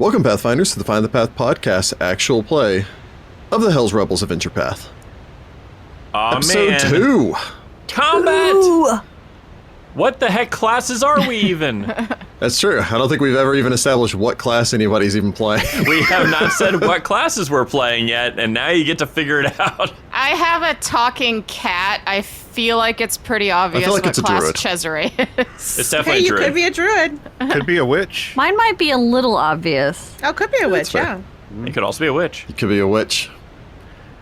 Welcome, Pathfinders, to the Find the Path podcast actual play of the Hell's Rebels Adventure Path. Episode 2. Combat! Ooh. What the heck classes are we even? That's true. I don't think we've ever even established what class anybody's even playing. We have not said what classes we're playing yet, and now you get to figure it out. I have a talking cat. I feel like it's pretty obvious like what it's a class druid. Cesare is. It's definitely Hey, a you druid. could be a druid. Could be a witch. Mine might be a little obvious. Oh, could be a witch, fair. yeah. It could also be a witch. You could be a witch.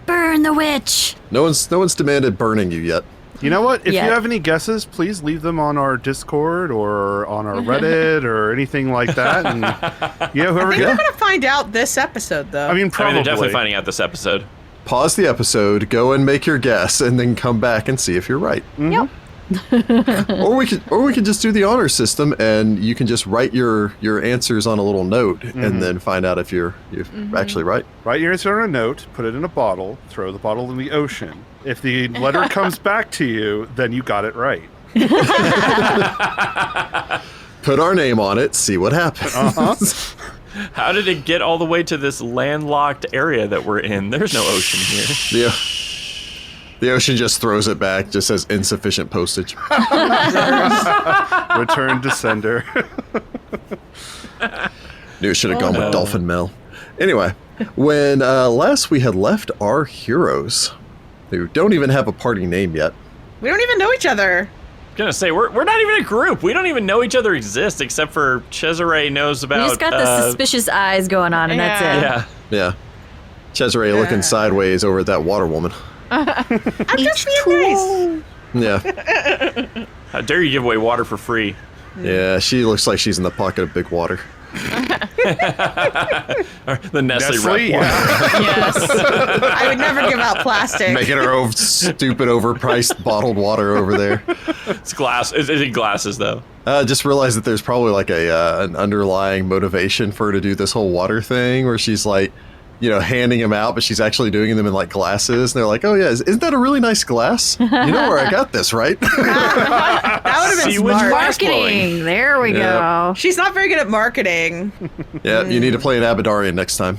Burn the witch! No one's demanded burning you yet. You know what? If Yeah. you have any guesses, please leave them on our Discord or on our Reddit or anything like that. And whoever. I think we're going to find out this episode, though. I mean, I probably. mean, they're definitely finding out this episode. Pause the episode, go and make your guess, and then come back and see if you're right. Yep. Or we could just do the honor system, and you can just write your answers on a little note, and then find out if you're actually right. Write your answer on a note, put it in a bottle, throw the bottle in the ocean. If the letter comes back to you, then you got it right. Put our name on it, see what happens. How did it get all the way to this landlocked area that we're in? There's no ocean here. The ocean just throws it back, just says insufficient postage. Return to sender. Knew it should have gone with Dolphin Mel. Anyway, when last we had left our heroes, who don't even have a party name yet. we don't even know each other. I'm gonna say, we're not even a group. We don't even know each other exist, except for Cesare knows about... We just got the suspicious eyes going on, and that's it. Yeah. Yeah. Cesare looking sideways over at that water woman. I'm just being nice. Yeah. How dare you give away water for free? Yeah, she looks like she's in the pocket of big water. The Nestle Nestle, rep water. Yes. I would never give out plastic. Making her own stupid overpriced bottled water over there. It's glass. It's in glasses, though. Just realized that there's probably like an underlying motivation for her to do this whole water thing where she's like, handing them out, but she's actually doing them in like glasses. And they're like, oh yeah, isn't that a really nice glass? You know where I got this, right? That would have been See which smart. glass blowing. Marketing! There we Yeah. go. She's not very good at marketing. Yeah, you need to play an Abadarian next time.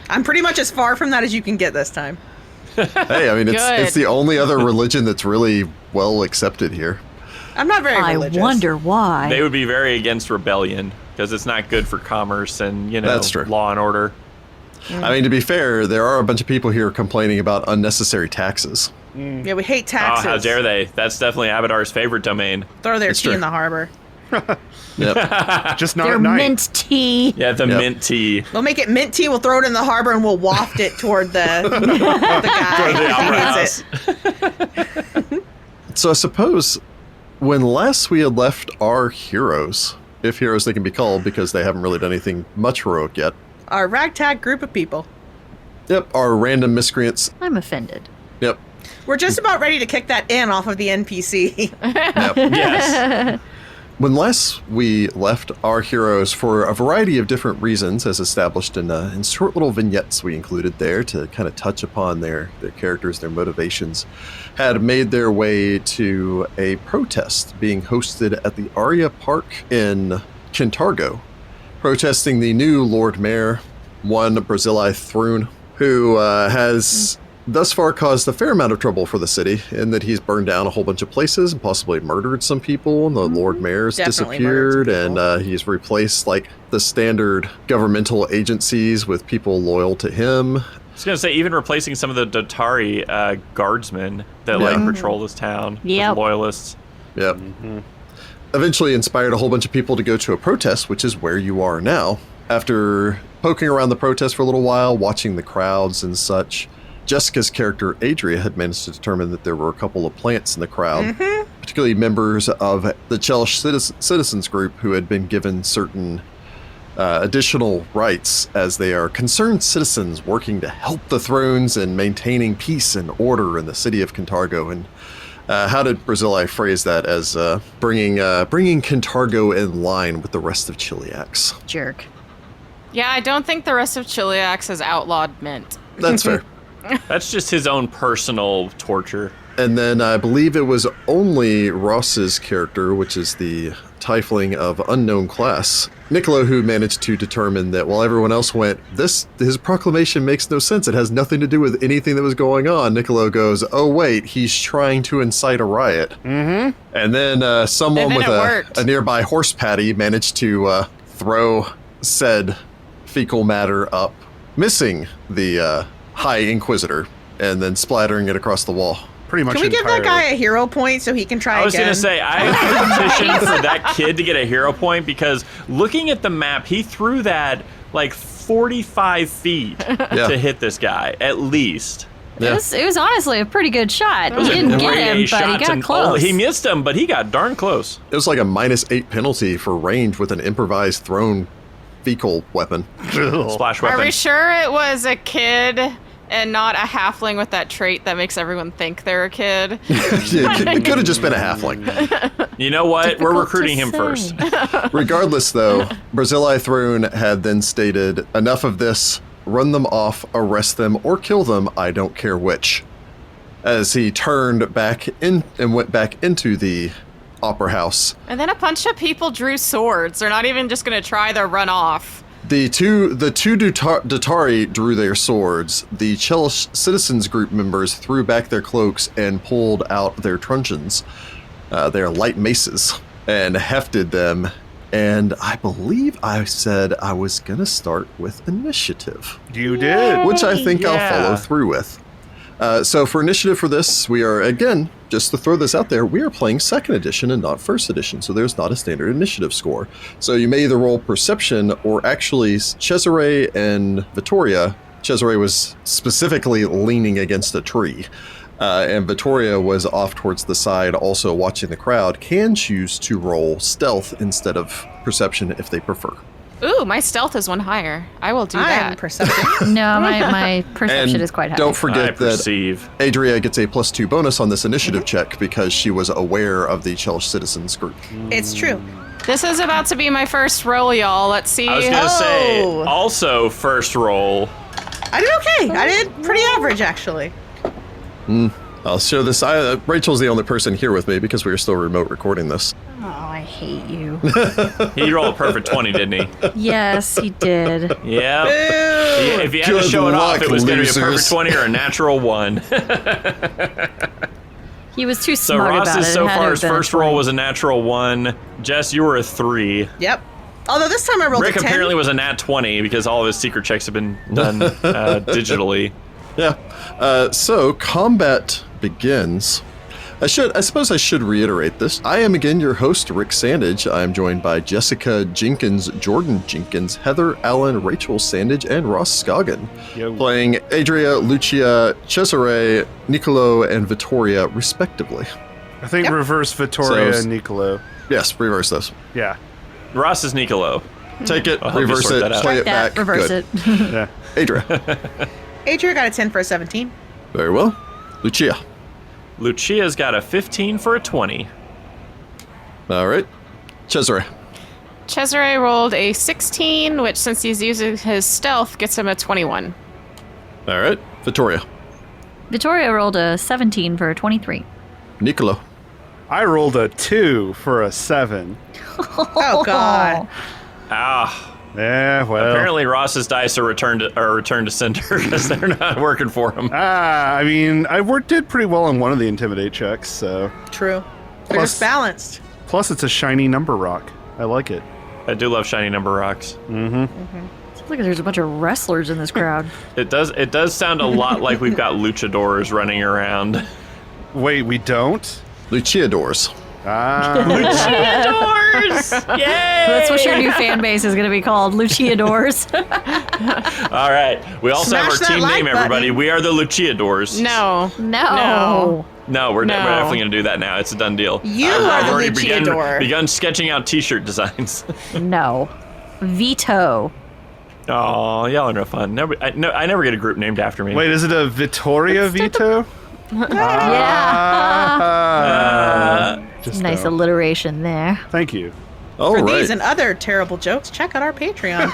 I'm pretty much as far from that as you can get this time. Hey, I mean, it's the only other religion that's really well accepted here. I'm not very I religious. wonder why. They would be very against rebellion because it's not good for commerce and, That's true. law and order. I mean, to be fair, there are a bunch of people here complaining about unnecessary taxes. Yeah, we hate Oh, taxes. how dare they? That's definitely Abadar's favorite domain. Throw their It's tea true. in the harbor. Yep. Just not Their at night. mint tea. Yeah, the Yep. mint tea. We'll make it mint tea. We'll throw it in the harbor and we'll waft it toward the guy. Toward the if he opera needs it. So I suppose when last we had left our heroes, if heroes they can be called because they haven't really done anything much heroic yet. Our ragtag group of people. Yep, our random miscreants. I'm offended. Yep. We're just about ready to kick that in off of the NPC. Yep. Yes. When last we left our heroes for a variety of different reasons, as established in short little vignettes we included there to kind of touch upon their characters, their motivations, had made their way to a protest being hosted at the Aria Park in Kintargo, protesting the new Lord Mayor, one Brazili Thrune, who has thus far caused a fair amount of trouble for the city in that he's burned down a whole bunch of places and possibly murdered some people, and the Lord Mayor's Definitely murdered disappeared, some and he's replaced like the standard governmental agencies with people loyal to him. I was going to say, even replacing some of the Dotari guardsmen that patrol this town. Yep. With loyalists. Yep. Eventually inspired a whole bunch of people to go to a protest, which is where you are now. After poking around the protest for a little while, watching the crowds and such, Jessica's character, Adria, had managed to determine that there were a couple of plants in the crowd, particularly members of the Chelish citizens group who had been given certain additional rights as they are concerned citizens working to help the thrones and maintaining peace and order in the city of Kintargo. And how did Brazili phrase that as bringing Kintargo in line with the rest of Chiliax? Jerk. Yeah, I don't think the rest of Chiliax has outlawed mint. That's fair. That's just his own personal torture. And then I believe it was only Ross's character, which is the tiefling of unknown class. Niccolo, who managed to determine that while everyone else went, his proclamation makes no sense. It has nothing to do with anything that was going on. Niccolo goes, oh, wait, he's trying to incite a riot. Mm-hmm. And then someone with a nearby horse patty managed to throw said fecal matter up, missing the High Inquisitor, and then splattering it across the wall. Pretty much. Can we give that guy a hero point so he can try again? I was going to say, I petitioned for that kid to get a hero point because looking at the map, he threw that like 45 feet to hit this guy, at least. Yeah. It was honestly a pretty good shot. He didn't get him, but he got close. He missed him, but he got darn close. It was like a -8 penalty for range with an improvised thrown fecal weapon. Splash weapon. Are we sure it was a kid and not a halfling with that trait that makes everyone think they're a kid? It could have just been a halfling. You know what? We're recruiting him first. Regardless, though, Barzillai Throne had then stated, enough of this, run them off, arrest them, or kill them, I don't care which. As he turned back in and went back into the opera house. And then a bunch of people drew swords. They're not even just going to try to run off. The two Datari drew their swords. The Chelish citizens group members threw back their cloaks and pulled out their truncheons, their light maces, and hefted them. And I believe I said I was going to start with initiative. You did. Which I think I'll follow through with. So for initiative for this, we are, again, just to throw this out there, we are playing 2nd edition and not 1st edition, so there's not a standard initiative score. So you may either roll perception or actually Cesare and Vittoria. Cesare was specifically leaning against a tree, and Vittoria was off towards the side also watching the crowd, can choose to roll stealth instead of perception if they prefer. Ooh, my stealth is one higher. I will do that. Perception. No, my perception is quite high. Don't forget that Adria gets a +2 bonus on this initiative check because she was aware of the Chelish citizens group. It's true. This is about to be my first roll, y'all. Let's see. I was going to say, also first roll. I did okay. I did pretty average, actually. I'll show this. Rachel's the only person here with me because we are still remote recording this. Oh, I hate you. He rolled a perfect 20, didn't he? Yes, he did. Yeah. If you had to show it off, it was going to be a perfect 20 or a natural 1. He was too smug about it. So Ross's so far his first roll was a natural 1. Jess, you were a 3. Yep. Although this time I rolled Rick a 10. apparently was a nat 20 because all of his secret checks have been done digitally. Yeah. So combat begins. I suppose I should reiterate this. I am again your host, Rick Sandidge. I am joined by Jessica Jenkins, Jordan Jenkins, Heather Allen, Rachel Sandidge, and Ross Scoggin. Playing Adria, Lucia, Cesare, Niccolo, and Vittoria, respectively. I think reverse Vittoria and Niccolo. Yes, reverse those. Yeah. Ross is Niccolo. Take it, reverse it, play it back. Reverse Good. it. Yeah. Adria. Adria got a 10 for a 17. Very well. Lucia. Lucia's got a 15 for a 20. All right. Cesare. Cesare rolled a 16, which since he's using his stealth, gets him a 21. All right. Vittoria. Vittoria rolled a 17 for a 23. Niccolo. I rolled a 2 for a 7. Oh, God. Ah. Yeah, well. Apparently Ross's dice are returned to sender because they're not working for him. I mean, I did pretty well on one of the intimidate checks, so. True. They're just balanced. Plus, it's a shiny number rock. I like it. I do love shiny number rocks. Sounds like there's a bunch of wrestlers in this crowd. It does sound a lot like we've got luchadors running around. Wait, we don't? Luchadors. Luchadors! Yay! That's what your new fan base is going to be called, Luchadors. All right. We also Smash have our that team like name, everybody. button. We are the Luchadors. No. No, we're definitely going to do that now. It's a done deal. You I've are the already luchador. begun sketching out t-shirt designs. No. Veto. Oh, y'all are no fun. I never get a group named after me. Wait, is it a Vittoria Vito? Just nice alliteration there. Thank you. All For right. these and other terrible jokes, check out our Patreon.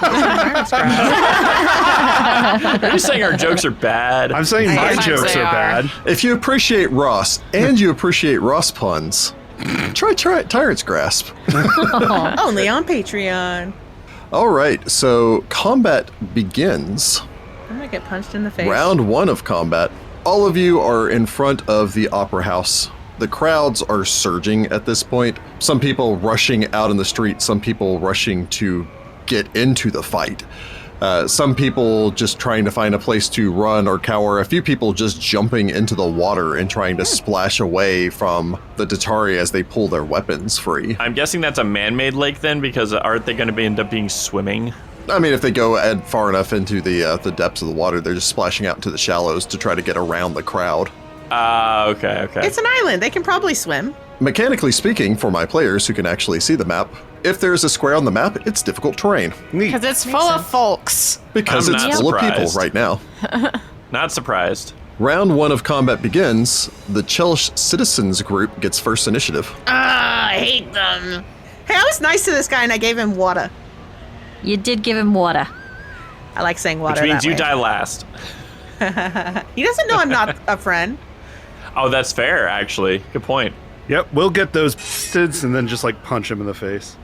Are you saying our jokes are bad? I'm saying my Sometimes jokes they are are. bad. If you appreciate Ross and you appreciate Ross puns, Try Tyrant's Grasp. Only on Patreon. All right, so combat begins. I might get punched in the face. Round 1 of combat. All of you are in front of the Opera House. The crowds are surging at this point. Some people rushing out in the street, some people rushing to get into the fight. Some people just trying to find a place to run or cower. A few people just jumping into the water and trying to splash away from the Datari as they pull their weapons free. I'm guessing that's a man-made lake then, because aren't they going to end up being swimming? I mean, if they go far enough into the depths of the water, they're just splashing out into the shallows to try to get around the crowd. Okay. It's an island. They can probably swim. Mechanically speaking, for my players who can actually see the map, if there's a square on the map, it's difficult terrain. Because it's full of folks. Because I'm it's not full of people surprised. right now. Not surprised. Round 1 of combat begins. The Chelish Citizens group gets first initiative. I hate them. Hey, I was nice to this guy and I gave him water. You did give him water. I like saying water. Which means that you way. die last. He doesn't know I'm not a friend. Oh, that's fair, actually. Good point. Yep, we'll get those bastards and then just like punch him in the face.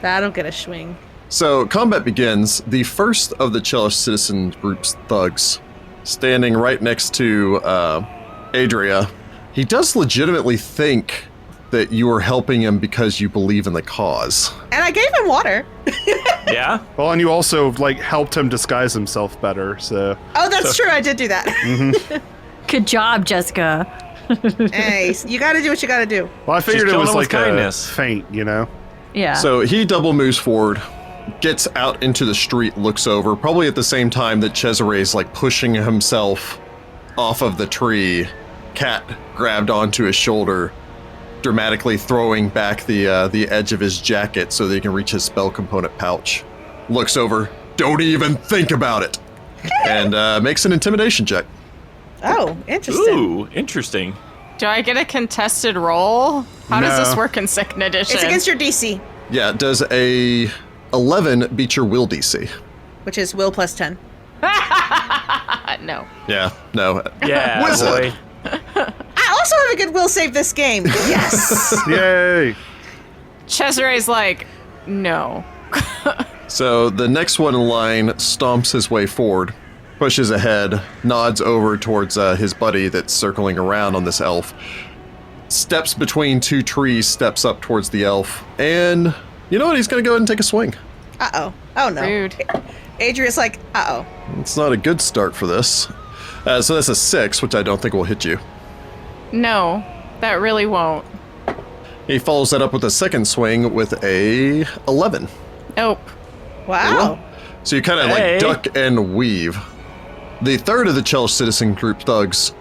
That'll get a swing. So combat begins. The first of the Chelish Citizen group's thugs, standing right next to Adria. He does legitimately think that you are helping him because you believe in the cause. And I gave him water. Yeah? Well, and you also like helped him disguise himself better, so. Oh, that's true. I did do that. Good job, Jessica. Hey, you got to do what you got to do. Well, I figured it killing was him with like kindness. a feint, you know? Yeah. So he double moves forward, gets out into the street, looks over, probably at the same time that Cesare's like pushing himself off of the tree. Cat grabbed onto his shoulder, dramatically throwing back the edge of his jacket so that he can reach his spell component pouch. Looks over, don't even think about it, and makes an intimidation check. Oh, interesting. Ooh, interesting. Do I get a contested roll? How does No. this work in Second Edition? It's against your DC, Yeah, does a 11 beat your will DC? which is will plus 10. No. Yeah, no. Yeah, Wizard. boy. I also have a good will save this game. Yes. Yay! Cesare's like, no. So the next one in line stomps his way forward, pushes ahead, nods over towards his buddy that's circling around on this elf, steps between two trees, steps up towards the elf, and you know what? He's going to go ahead and take a swing. Uh-oh. Oh, no. Rude. Adria's like, uh-oh. It's not a good start for this. So that's a 6, which I don't think will hit you. No, that really won't. He follows that up with a second swing with a 11. Nope. Wow. So you kind of Hey. like duck and weave. The third of the Chelish Citizen group thugs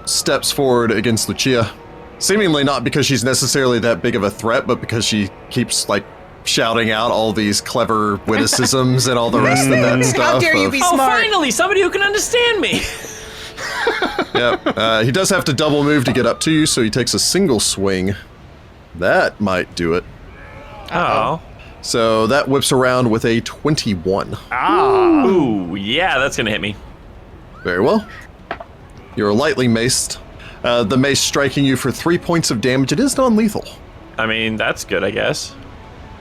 steps forward against Lucia, seemingly not because she's necessarily that big of a threat, but because she keeps like shouting out all these clever witticisms and all the rest of that stuff. How dare you be Oh, smart. finally, somebody who can understand me. Yep. He does have to double move to get up to you, so he takes a single swing. That might do it. Oh. So that whips around with a 21. Ah! Ooh, yeah, that's going to hit me. Very well. You're lightly maced. The mace striking you for 3 points of damage. It is non-lethal. I mean, that's good, I guess.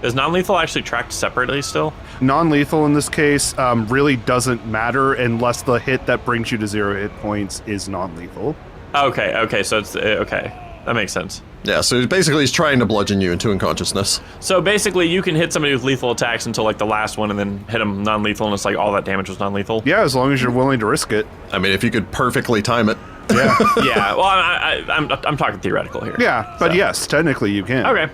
Is non-lethal actually tracked separately still? Non-lethal in this case really doesn't matter unless the hit that brings you to 0 hit points is non-lethal. Okay, so it's, okay. That makes sense. Yeah, so basically he's trying to bludgeon you into unconsciousness. So basically, you can hit somebody with lethal attacks until like the last one, and then hit them non-lethal, and it's like all that damage was non-lethal. Yeah, as long as you're willing to risk it. I mean, if you could perfectly time it. Yeah. Yeah. Well, I'm talking theoretical here. Yeah, but So. yes, technically you can.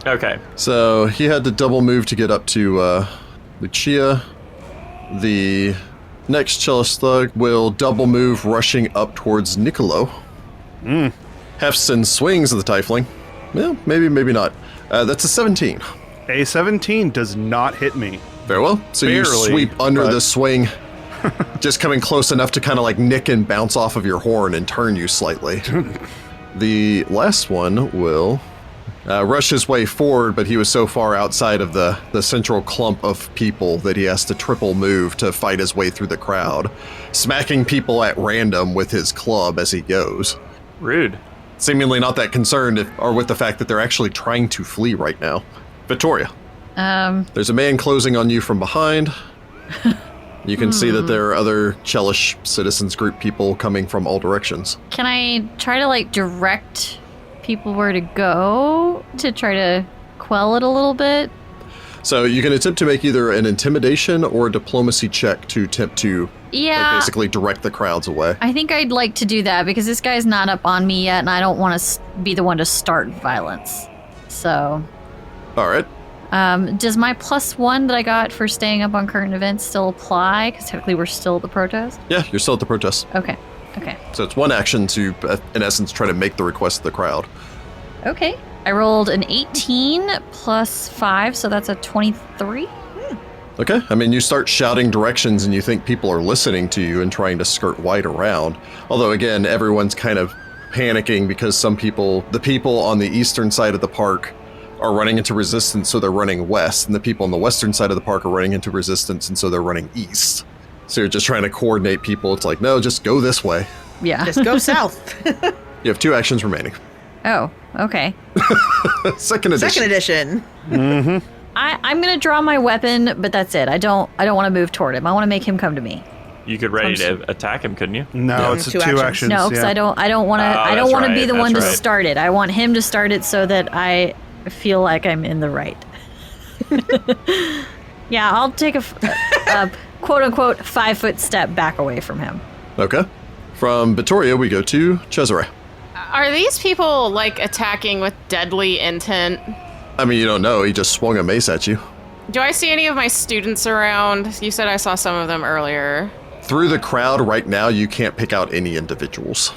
Okay. So he had to double move to get up to Lucia. The next Chelish thug will double move, rushing up towards Niccolo. Hefston swings at the tiefling. Well, maybe not. That's a 17. A 17 does not hit me. Very well. So you Barely, sweep under but- the swing, just coming close enough to kind of like nick and bounce off of your horn and turn you slightly. The last one will rush his way forward, but he was so far outside of the central clump of people that he has to triple move to fight his way through the crowd, smacking people at random with his club as he goes. Rude. seemingly not that concerned with the fact that they're actually trying to flee right now. Victoria. There's a man closing on you from behind. You can see that there are other Chelish citizens group people coming from all directions. Can I try to, like, direct people where to go to try to quell it a little bit? So you can attempt to make either an intimidation or a diplomacy check to attempt to basically direct the crowds away. I think I'd like to do that because this guy's not up on me yet, and I don't want to be the one to start violence. So... All right. Does my +1 that I got for staying up on current events still apply? Because technically we're still at the protest? Yeah, you're still at the protest. Okay. So it's one action to, in essence, try to make the request of the crowd. Okay. I rolled an 18 plus 5, so that's a 23. Okay. I mean, you start shouting directions and you think people are listening to you and trying to skirt wide around. Although, again, everyone's kind of panicking because the people on the eastern side of the park are running into resistance, so they're running west, and the people on the western side of the park are running into resistance, and so they're running east. So you're just trying to coordinate people. It's like, no, just go this way. Yeah. Just go south. You have 2 actions remaining. Oh, okay. Second edition. Second edition. Mm-hmm. I'm gonna draw my weapon, but that's it. I don't want to move toward him. I want to make him come to me. You could ready to attack him, couldn't you? No, it's Two 2 actions. actions. No, because I don't want to. I don't want to be the one to start it. I want him to start it so that I feel like I'm in the right. Yeah, I'll take a quote-unquote 5-foot step back away from him. Okay. From Vittoria, we go to Cesare. Are these people, like, attacking with deadly intent? I mean, you don't know. He just swung a mace at you. Do I see any of my students around? You said I saw some of them earlier. Through the crowd right now, you can't pick out any individuals.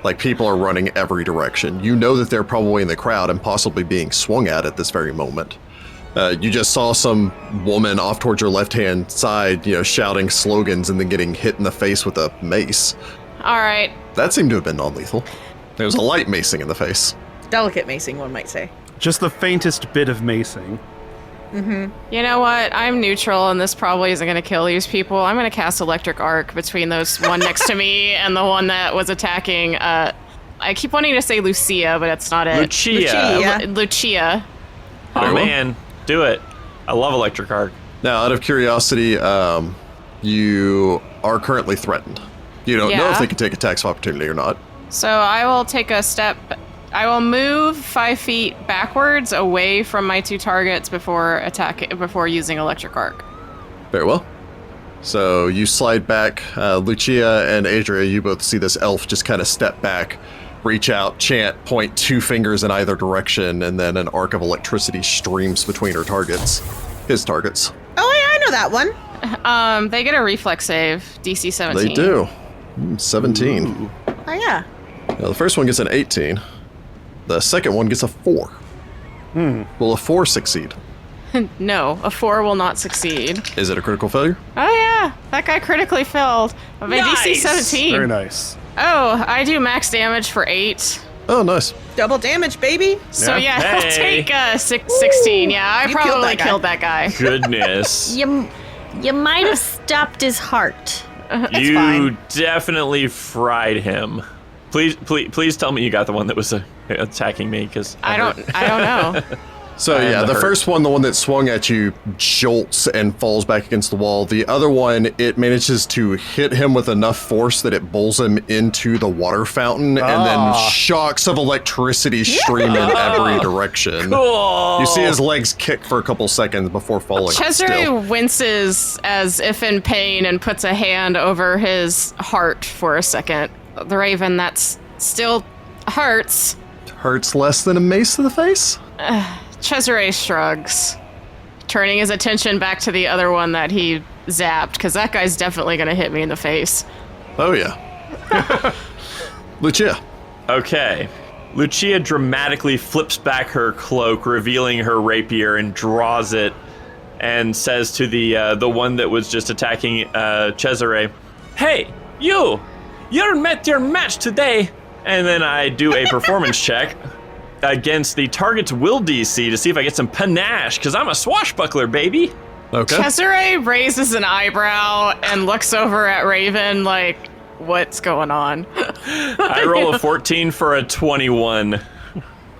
Like, people are running every direction. You know that they're probably in the crowd and possibly being swung at this very moment. You just saw some woman off towards your left-hand side, shouting slogans and then getting hit in the face with a mace. All right. That seemed to have been non-lethal. There was a light macing in the face. Delicate macing, one might say. Just the faintest bit of macing. You know what? I'm neutral, and this probably isn't going to kill these people. I'm going to cast Electric Arc between those one next to me and the one that was attacking. I keep wanting to say Lucia, but that's not it. Lucia. Oh, Very well. man. Do it. I love Electric Arc. Now, out of curiosity, you are currently threatened. You don't know if they can take attacks of opportunity or not. So I will take a step. I will move 5 feet backwards away from my 2 targets before using Electric Arc. Very well. So you slide back. Lucia and Adria, you both see this elf just kind of step back, reach out, chant, point 2 fingers in either direction, and then an arc of electricity streams between her targets. His targets. Oh, yeah, I know that one. They get a reflex save, DC 17. They do. 17. Ooh. Oh, yeah. Now, the first one gets an 18. The second one gets a 4. Will a 4 succeed? No, a 4 will not succeed. Is it a critical failure? Oh yeah, that guy critically failed. I mean, DC 17. Very nice. Oh, I do max damage for 8. Oh, nice. Double damage, baby. So yeah, Hey. I'll take 16. Yeah, I You probably killed that guy. Goodness. You might have stopped his heart. You fine. definitely fried him. Please tell me you got the one that was attacking me, because I don't know. So I am yeah, the the hurt. first one, the one that swung at you, jolts and falls back against the wall. The other one, it manages to hit him with enough force that it bowls him into the water fountain, and then shocks of electricity stream in every direction. Cool. You see his legs kick for a couple seconds before falling. Cesare still. winces as if in pain and puts a hand over his heart for a second. The raven, that's still hurts. Hurts less than a mace to the face? Cesare shrugs, turning his attention back to the other one that he zapped, because that guy's definitely going to hit me in the face. Oh yeah. Lucia. Okay. Lucia dramatically flips back her cloak, revealing her rapier, and draws it, and says to the one that was just attacking Cesare, "Hey, you met your match today." And then I do a performance check against the target's will DC to see if I get some panache, because I'm a swashbuckler, baby. Okay. Cesare raises an eyebrow and looks over at Raven like, what's going on? I roll a 14 for a 21.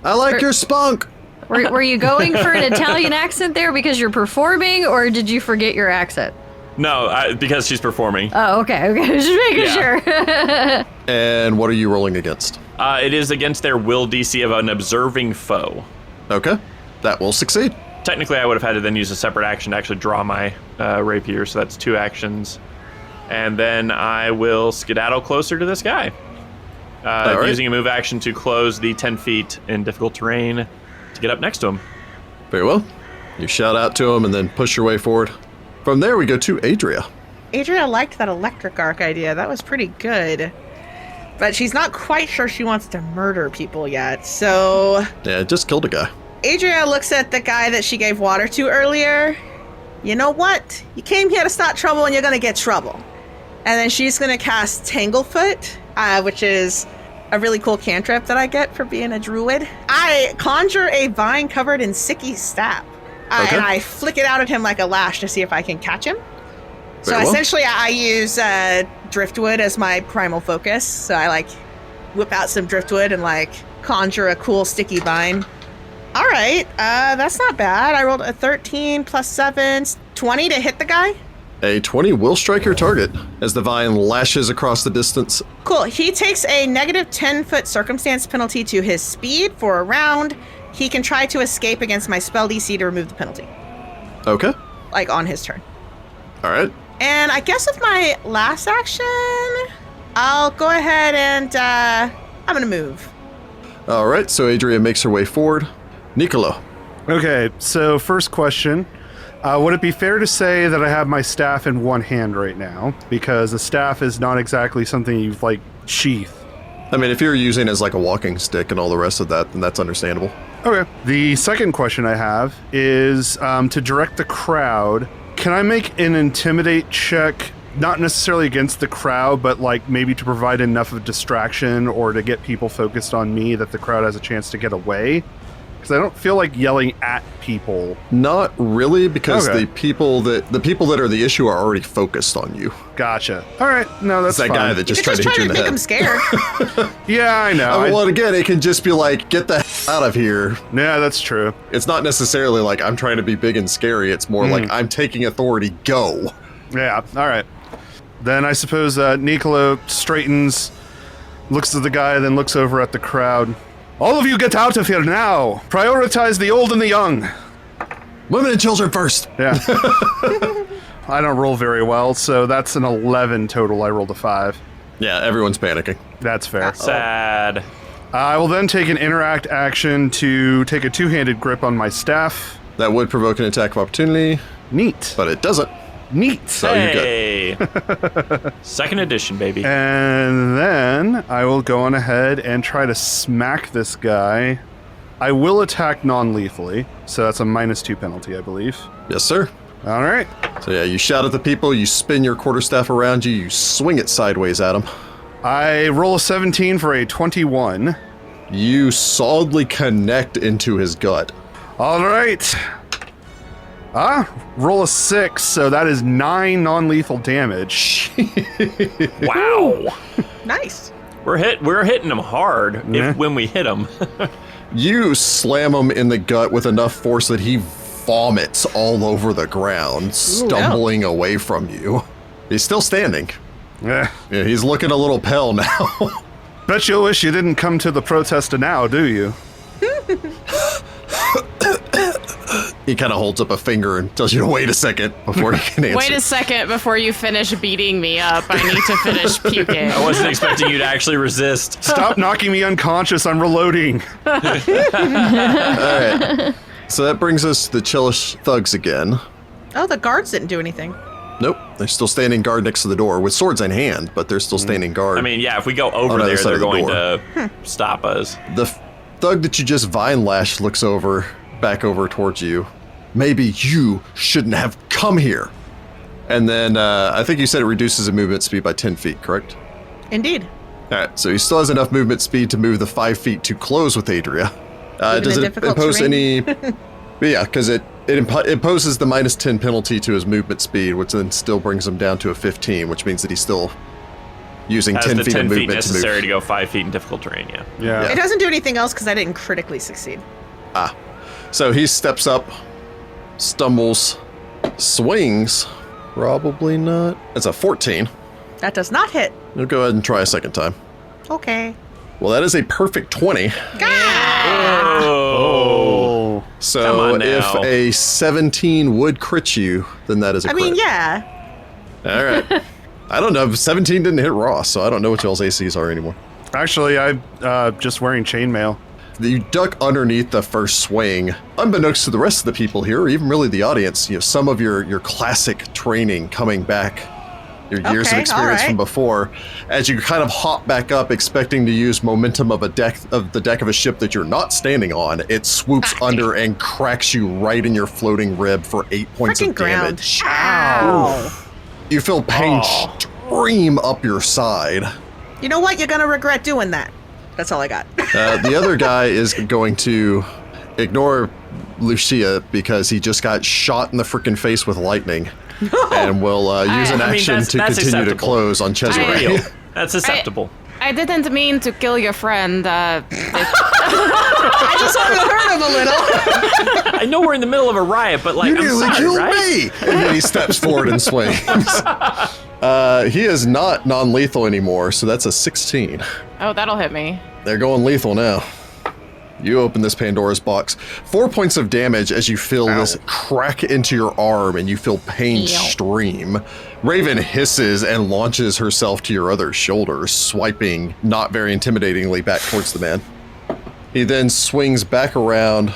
I like your spunk. Were you going for an Italian accent there because you're performing, or did you forget your accent? No, because she's performing. Oh, okay. Just making sure. And what are you rolling against? It is against their will DC of an observing foe. Okay, that will succeed. Technically, I would have had to then use a separate action to actually draw my rapier, so that's 2 actions. And then I will skedaddle closer to this guy. Right. Using a move action to close the 10 feet in difficult terrain to get up next to him. Very well. You shout out to him and then push your way forward. From there, we go to Adria. Adria liked that electric arc idea. That was pretty good. But she's not quite sure she wants to murder people yet, so... Yeah, just killed a guy. Adria looks at the guy that she gave water to earlier. You know what? You came here to start trouble and you're going to get trouble. And then she's going to cast Tanglefoot, which is a really cool cantrip that I get for being a druid. I conjure a vine covered in sicky staff. Okay. And I flick it out at him like a lash to see if I can catch him. So Very well. essentially I use driftwood as my primal focus. So I whip out some driftwood and conjure a cool sticky vine. All right, that's not bad. I rolled a 13 plus 7, 20 to hit the guy. A 20 will strike your target as the vine lashes across the distance. Cool. He takes a negative 10-foot circumstance penalty to his speed for a round. He can try to escape against my spell DC to remove the penalty. Okay. On his turn. All right. And I guess with my last action, I'll go ahead and I'm going to move. All right, so Adria makes her way forward. Niccolo. Okay, so first question. Would it be fair to say that I have my staff in one hand right now? Because a staff is not exactly something you sheath. I mean, if you're using it as a walking stick and all the rest of that, then that's understandable. Okay. The second question I have is to direct the crowd. Can I make an intimidate check, not necessarily against the crowd, but maybe to provide enough of a distraction or to get people focused on me that the crowd has a chance to get away? Because I don't feel like yelling at people. Not really, because Okay. the people that are the issue are already focused on you. Gotcha. All right. No, that's It's that fine. guy that just You're tried to hit you in the make head. him scared. Yeah, I know. Well, again, it can just be get the out of here. Yeah, that's true. It's not necessarily I'm trying to be big and scary. It's more I'm taking authority. Go. Yeah, all right. Then I suppose Niccolo straightens, looks at the guy, then looks over at the crowd. All of you get out of here now! Prioritize the old and the young! Women and children first. Yeah. I don't roll very well, so that's an 11 total. I rolled a 5. Yeah, everyone's panicking. That's fair. Sad. I will then take an interact action to take a two-handed grip on my staff. That would provoke an attack of opportunity, Neat. but it doesn't. Neat. So you're good. Hey. Second edition, baby. And then I will go on ahead and try to smack this guy. I will attack non-lethally, so that's a -2 penalty, I believe. Yes, sir. All right. So yeah, you shout at the people, you spin your quarterstaff around you, you swing it sideways at them. I roll a 17 for a 21. You solidly connect into his gut. All right. Roll a 6, so that is 9 non-lethal damage. Wow. Nice. We're hitting him hard Yeah. when we hit him. You slam him in the gut with enough force that he vomits all over the ground, stumbling away from you. He's still standing. Eh. Yeah, he's looking a little pale now. Bet you wish you didn't come to the protest now, do you? He kind of holds up a finger and tells you to wait a second before he can answer. Wait a second before you finish beating me up. I need to finish puking. I wasn't expecting you to actually resist. Stop knocking me unconscious, I'm reloading. All right. So that brings us to the Chillish thugs again. Oh, the guards didn't do anything. Nope, they're still standing guard next to the door with swords in hand, but they're still standing guard. I mean, yeah, if we go over On the other there, side they're of the going door. to stop us. The thug that you just vine lashed looks back over towards you. Maybe you shouldn't have come here. And then I think you said it reduces the movement speed by 10 feet, correct? Indeed. All right, so he still has enough movement speed to move the 5 feet to close with Adria. Even Does in it difficult impose terrain? any... Yeah, because it imposes the -10 penalty to his movement speed, which then still brings him down to a 15, which means that you using Has 10 the feet 10 of feet movement to necessary move. to go 5 feet in difficult terrain, yeah. Yeah. It doesn't do anything else because I didn't critically succeed. So he steps up, stumbles, swings. Probably not. It's a 14. That does not hit. We'll go ahead and try a second time. Okay. Well, that is a perfect 20. Oh. Come So on now. if a 17 would crit you, then that is a I crit. mean, yeah. All right. I don't know. 17 didn't hit Ross, so I don't know what y'all's ACs are anymore. Actually, I'm just wearing chainmail. You duck underneath the first swing. Unbeknownst to the rest of the people here, or even really the audience, some of your classic training coming back, your years of Okay, experience all right. from before, as you kind of hop back up, expecting to use momentum of the deck of a ship that you're not standing on, it swoops under and cracks you right in your floating rib for 8 points Frickin' of ground. damage. Ow. You feel pain stream up your side. You know what? You're going to regret doing that. That's all I got. The other guy is going to ignore Lucia because he just got shot in the freaking face with lightning, and will use an I mean, action that's to continue to acceptable. close on Cesare. Real. That's acceptable. I didn't mean to kill your friend. I just wanted to hurt him a little. I know we're in the middle of a riot, but like, You I'm nearly sorry, killed right? me! And then he steps forward and swings. He is not non-lethal anymore, so that's a 16. Oh, that'll hit me. They're going lethal now. You open this Pandora's box. 4 points of damage as you feel this crack into your arm and you feel pain stream. Raven hisses and launches herself to your other shoulder, swiping not very intimidatingly back towards the man. He then swings back around.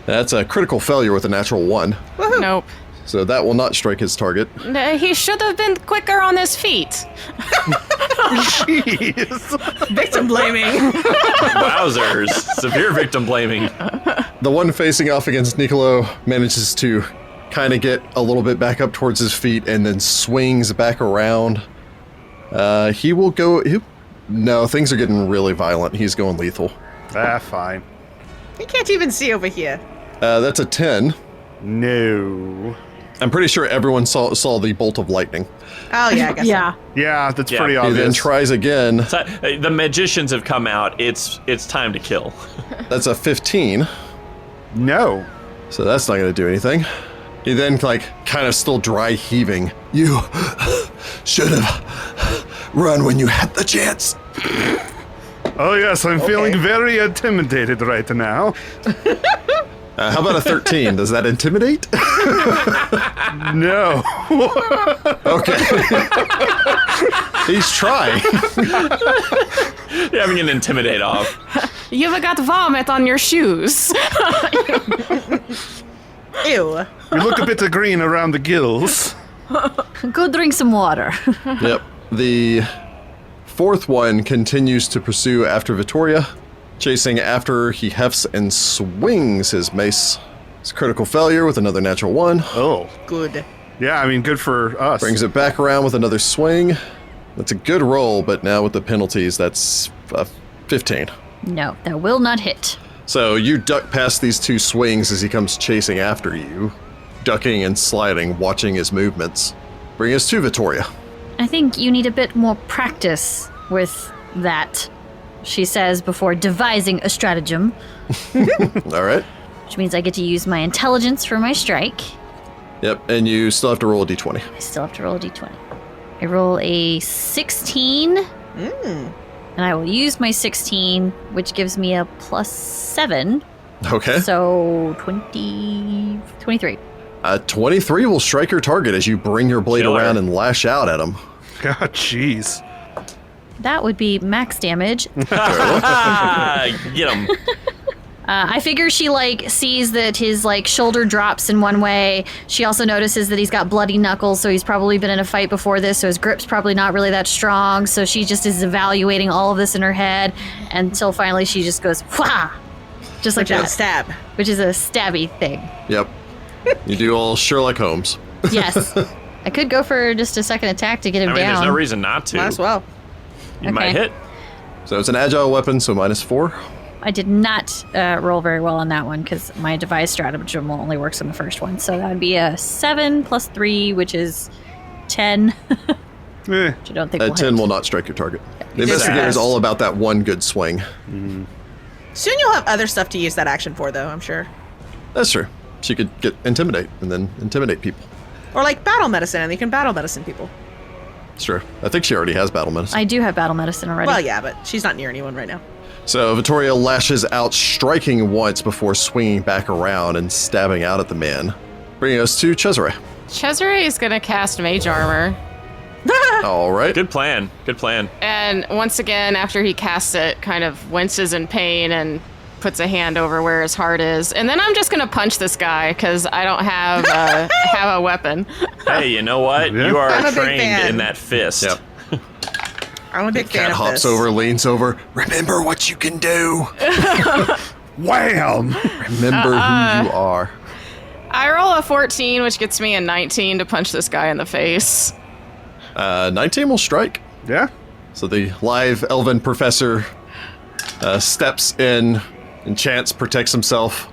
That's a critical failure with a natural 1. Nope. So that will not strike his target. He should have been quicker on his feet. Victim blaming. Wowzers. Severe victim blaming. The one facing off against Niccolo manages to kind of get a little bit back up towards his feet and then swings back around. He will go... No, things are getting really violent. He's going lethal. Fine. You can't even see over here. That's a 10. No. I'm pretty sure everyone saw the bolt of lightning. Oh, yeah, I guess Yeah. Yeah, that's Yeah. pretty He obvious. then tries again. So, the magicians have come out. It's time to kill. That's a 15. No. So that's not going to do anything. He then, kind of still dry heaving. You should have run when you had the chance. Oh, yes, I'm feeling very intimidated right now. How about a 13? Does that intimidate? No. Okay. He's trying. You're having an intimidate off. You've got vomit on your shoes. Ew. You look a bit green around the gills. Go drink some water. Yep. The fourth one continues to pursue after Vittoria, chasing after he hefts and swings his mace. It's a critical failure with another natural 1. Oh. Good. Yeah, I mean, good for us. Brings it back around with another swing. That's a good roll, but now with the penalties, that's 15. No, that will not hit. So you duck past these two swings as he comes chasing after you, ducking and sliding, watching his movements. Bring us to Vittoria. I think you need a bit more practice with that, she says before devising a stratagem, All right. which means I get to use my intelligence for my strike. Yep, and you still have to roll a d20. I still have to roll a d20. I roll a 16, and I will use my 16, which gives me a +7. Okay. So 23. 23 will strike your target as you bring your blade Killer. around and lash out at him. God, jeez. That would be max damage. Get him. I figure she sees that his shoulder drops in one way. She also notices that he's got bloody knuckles, so he's probably been in a fight before this, so his grip's probably not really that strong. So she just is evaluating all of this in her head until finally she just goes, "Wah!" Just like that. Stab. Which is a stabby thing. Yep. You do all Sherlock Holmes. Yes. I could go for just a second attack to get him I mean, down. there's no reason not to. Might as well. You might Okay. hit. So it's an agile weapon, so -4. I did not roll very well on that one because my devised stratagem only works on the first one. So that would be a 7 + 3, which is 10. Which I don't think A will 10 hit. will not strike your target. The Investigator is all about that one good swing. Soon you'll have other stuff to use that action for, though, I'm sure. That's true. She could get Intimidate and then intimidate people. Or like battle medicine, and you can battle medicine people. It's true. I think she already has battle medicine. I do have battle medicine already. Well, yeah, but she's not near anyone right now. So Vittoria lashes out, striking once before swinging back around and stabbing out at the man. Bringing us to Cesare. Cesare is gonna cast Mage Armor. All right. Good plan. Good plan. And once again, after he casts it, kind of winces in pain and puts a hand over where his heart is. And then I'm just gonna punch this guy because I don't have have a weapon. Hey, you know what? Yeah. You are I'm a big trained fan. in that fist. Yep. I'm a big fan Cat of hops this. over, leans over. Remember what you can do. Wham! Remember who you are. I roll a 14, which gets me a 19 to punch this guy in the face. 19 will strike. Yeah. So the live elven professor steps in, enchants, protects himself.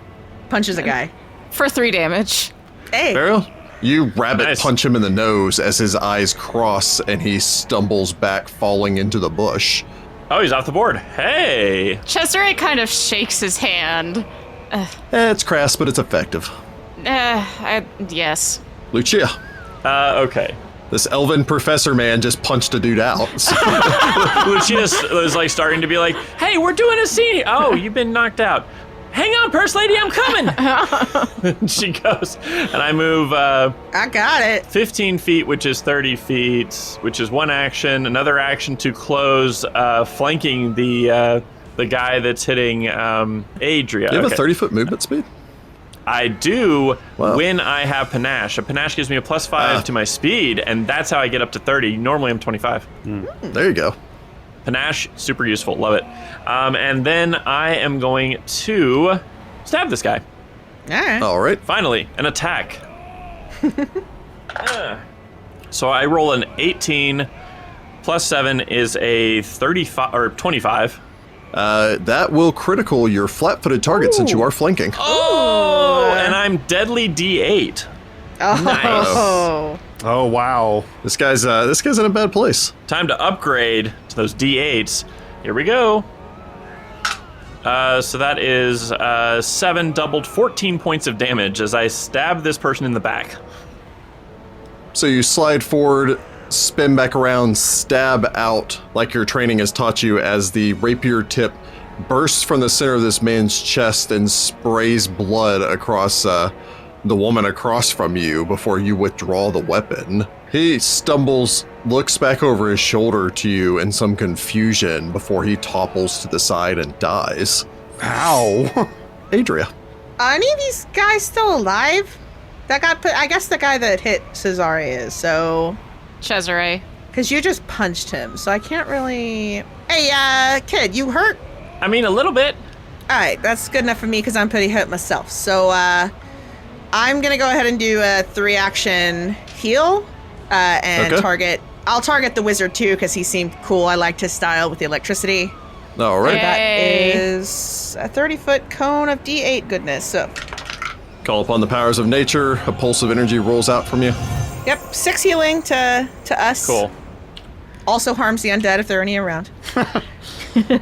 Punches a guy. For 3 damage. Hey, Ariel, you rabbit Nice. punch him in the nose as his eyes cross and he stumbles back, falling into the bush. Oh, he's off the board. Hey. Cesare kind of shakes his hand. It's crass, but it's effective. Yes. Lucia, Okay. this elven professor man just punched a dude out. Lucia was like starting to be like, hey, we're doing a scene. Oh, you've been knocked out. Hang on, Purse Lady, I'm coming. She goes, and I move I got it. 15 feet, which is 30 feet, which is one action. Another action to close, flanking the guy that's hitting Adria. You have Okay. a 30-foot movement speed? I do Wow. when I have Panache. A Panache gives me a +5 to my speed, and that's how I get up to 30. Normally I'm 25. There you go. Panache, super useful, love it. And then I am going to stab this guy. All right. All right. Finally, an attack. So I roll an 18 plus 7 is a 35 or 25. That will critical your flat-footed target since you are flanking. Oh, and I'm deadly D8. Oh. Nice. Oh, wow. This guy's in a bad place. Time to upgrade to those D8s. Here we go. So that is 7 doubled, 14 points of damage as I stab this person in the back. So you slide forward, spin back around, stab out like your training has taught you as the rapier tip bursts from the center of this man's chest and sprays blood across the woman across from you before you withdraw the weapon. He stumbles, looks back over his shoulder to you in some confusion before he topples to the side and dies. Ow. Adria. Are any of these guys still alive? That got put. I guess the guy that hit Cesare is. So, Cesare. because you just punched him, so I can't really. Hey, kid, you hurt? I mean, a little bit. All right, that's good enough for me because I'm pretty hurt myself. So, I'm gonna go ahead and do a 3-action heal, and Okay. I'll target the wizard too because he seemed cool. I liked his style with the electricity. All right. Yeah. That Yay. is a 30-foot cone of D8 goodness. So, Call upon the powers of nature. A pulse of energy rolls out from you. yep, 6 healing to us. Cool. Also harms the undead if there are any around. Just in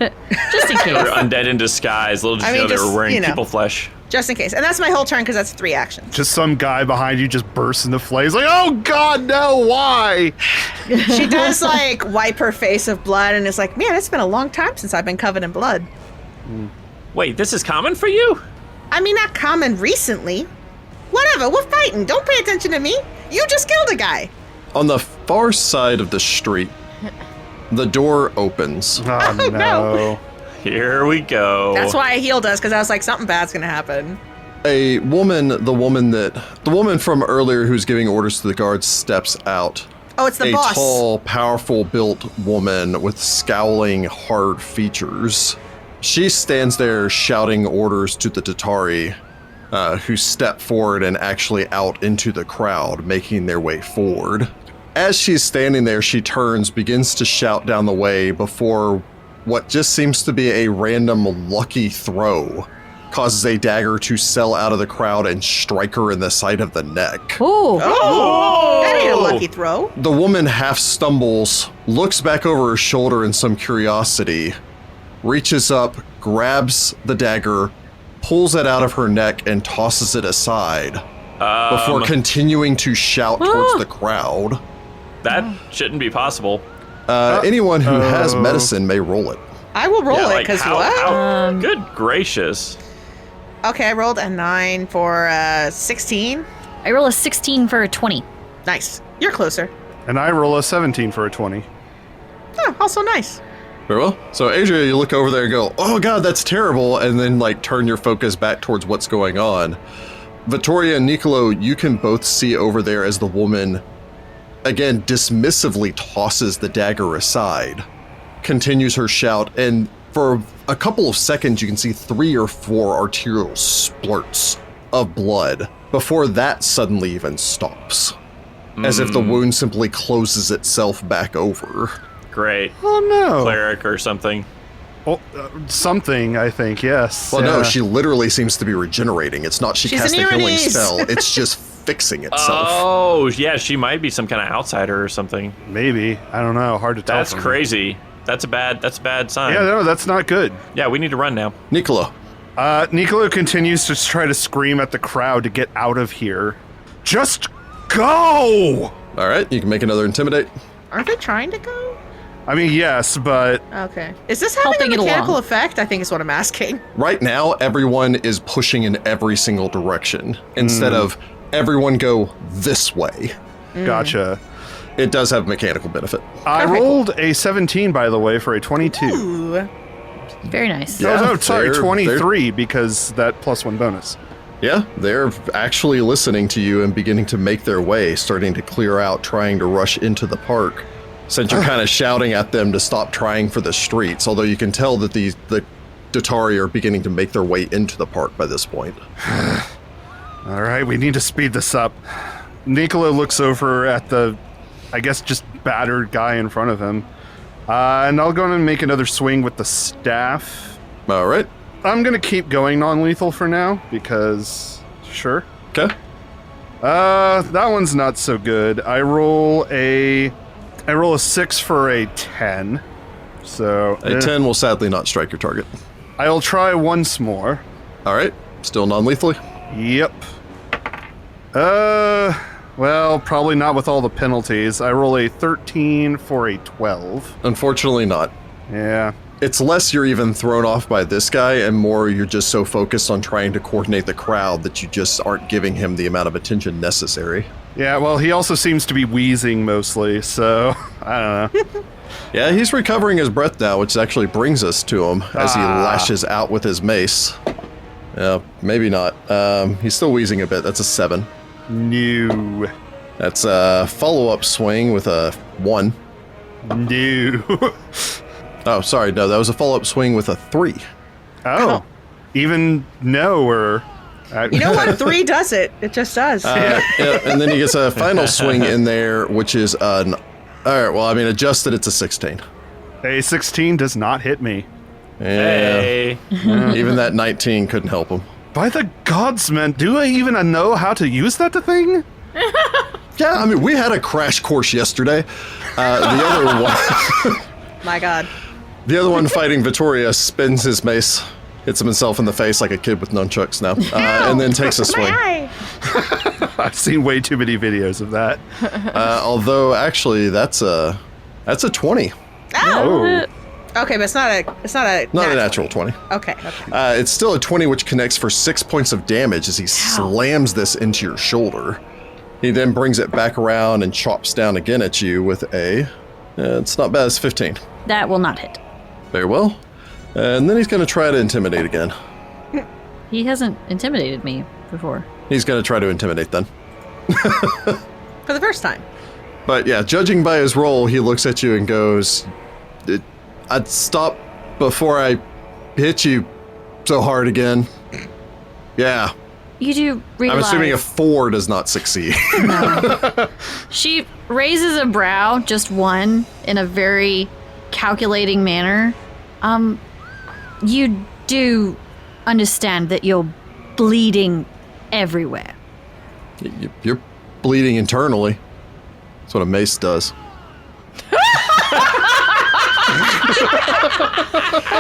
Or case. undead in disguise. Little did I you know mean, they were just, wearing you know. people flesh. Just in case. And that's my whole turn because that's 3 actions. Just some guy behind you just bursts into flames like, oh God, no, why? She does like wipe her face of blood and is like, man, it's been a long time since I've been covered in blood. Wait, this is common for you? I mean, not common recently. Whatever, we're fighting. Don't pay attention to me. You just killed a guy. On the far side of the street, the door opens. Oh, no. no. Here we go. That's why I healed us because I was like, something bad's gonna happen. A woman, the woman from earlier who's giving orders to the guards steps out. Oh, it's the A boss. tall, powerful built woman with scowling, hard features. She stands there shouting orders to the Tatari, who step forward and actually out into the crowd, making their way forward. As she's standing there, she turns, begins to shout down the way before what just seems to be a random lucky throw causes a dagger to sail out of the crowd and strike her in the side of the neck. Ooh. Oh, that ain't a lucky sneaky throw. The woman half stumbles, looks back over her shoulder in some curiosity, reaches up, grabs the dagger, pulls it out of her neck, and tosses it aside before continuing to shout towards the crowd. That shouldn't be possible. Anyone who has medicine may roll it. I will roll it, because what? Good gracious. Okay, I rolled a 9 for 16. I roll a 16 for a 20. Nice. You're closer. And I roll a 17 for a 20. Oh, also nice. Very well. So, Adria, you look over there and go, oh god, that's terrible, and then, like, turn your focus back towards what's going on. Vittoria and Niccolo, you can both see over there as the woman, again, dismissively tosses the dagger aside, continues her shout, and for a couple of seconds, you can see 3 or 4 arterial splurts of blood before that suddenly even stops, as if the wound simply closes itself back over. Great. Oh no. Cleric or something. Oh, something, I think, yes. Well, no, she literally seems to be regenerating. It's not she cast a healing spell, it's just fixing itself. Oh, yeah, she might be some kind of outsider or something. Maybe. I don't know. Hard to tell. That's crazy. That's a bad sign. Yeah, no, that's not good. Yeah, we need to run now. Niccolo. Niccolo continues to try to scream at the crowd to get out of here. Just go! All right, you can make another intimidate. Aren't they trying to go? I mean, yes, but... Okay. Is this having Helping a it mechanical along. effect? I think is what I'm asking. Right now, everyone is pushing in every single direction instead of everyone go this way. Gotcha. It does have mechanical benefit. I Okay, rolled a 17, by the way, for a 22. Ooh. Very nice. Yeah, no, sorry, they're- 23, because that +1 bonus. Yeah, they're actually listening to you and beginning to make their way, starting to clear out, trying to rush into the park. Since you're kind of shouting at them to stop trying for the streets, although you can tell that the Datari are beginning to make their way into the park by this point. All right, we need to speed this up. Niccolo looks over at the, I guess, just battered guy in front of him. And I'll go and make another swing with the staff. All right. I'm going to keep going non-lethal for now, because, sure. Okay. That one's not so good. I roll a 6 for a 10. So A 10 will sadly not strike your target. I'll try once more. All right. Still non-lethally? Yep. Well, probably not with all the penalties. I roll a 13 for a 12. Unfortunately not. Yeah. It's less you're even thrown off by this guy and more you're just so focused on trying to coordinate the crowd that you just aren't giving him the amount of attention necessary. Yeah, well, he also seems to be wheezing mostly, so I don't know. Yeah, he's recovering his breath now, which actually brings us to him as he lashes out with his mace. Yeah, maybe not. He's still wheezing a bit. That's a 7. No. That's a follow-up swing with a 1. No. Oh, sorry, no, that was a follow-up swing with a 3. Oh. Even no, or... You know what? 3 does it. It just does. Yeah, and then he gets a final swing in there, which is an... Alright, well, I mean, adjusted, it's a 16. A 16 does not hit me. Yeah, Hey. even that 19 couldn't help him. By the gods, man, do I even know how to use that thing? Yeah, I mean, we had a crash course yesterday. The other one... My God. The other one fighting Vittoria spins his mace, hits himself in the face like a kid with nunchucks now, and then takes a swing. I've seen way too many videos of that. Although, actually, that's a 20. Oh. Okay, but it's not a Not a natural 20. Okay. It's still a 20, which connects for 6 points of damage as he slams this into your shoulder. He then brings it back around and chops down again at you with a... it's not bad, it's 15. That will not hit. Very well. And then he's going to try to intimidate again. He hasn't intimidated me before. He's going to try to intimidate then. For the first time. But yeah, judging by his roll, he looks at you and goes, I'd stop before I hit you so hard again. Yeah. You do realize... I'm assuming a 4 does not succeed. No. She raises a brow, just one, in a very calculating manner. You do understand that you're bleeding everywhere. You're bleeding internally. That's what a mace does.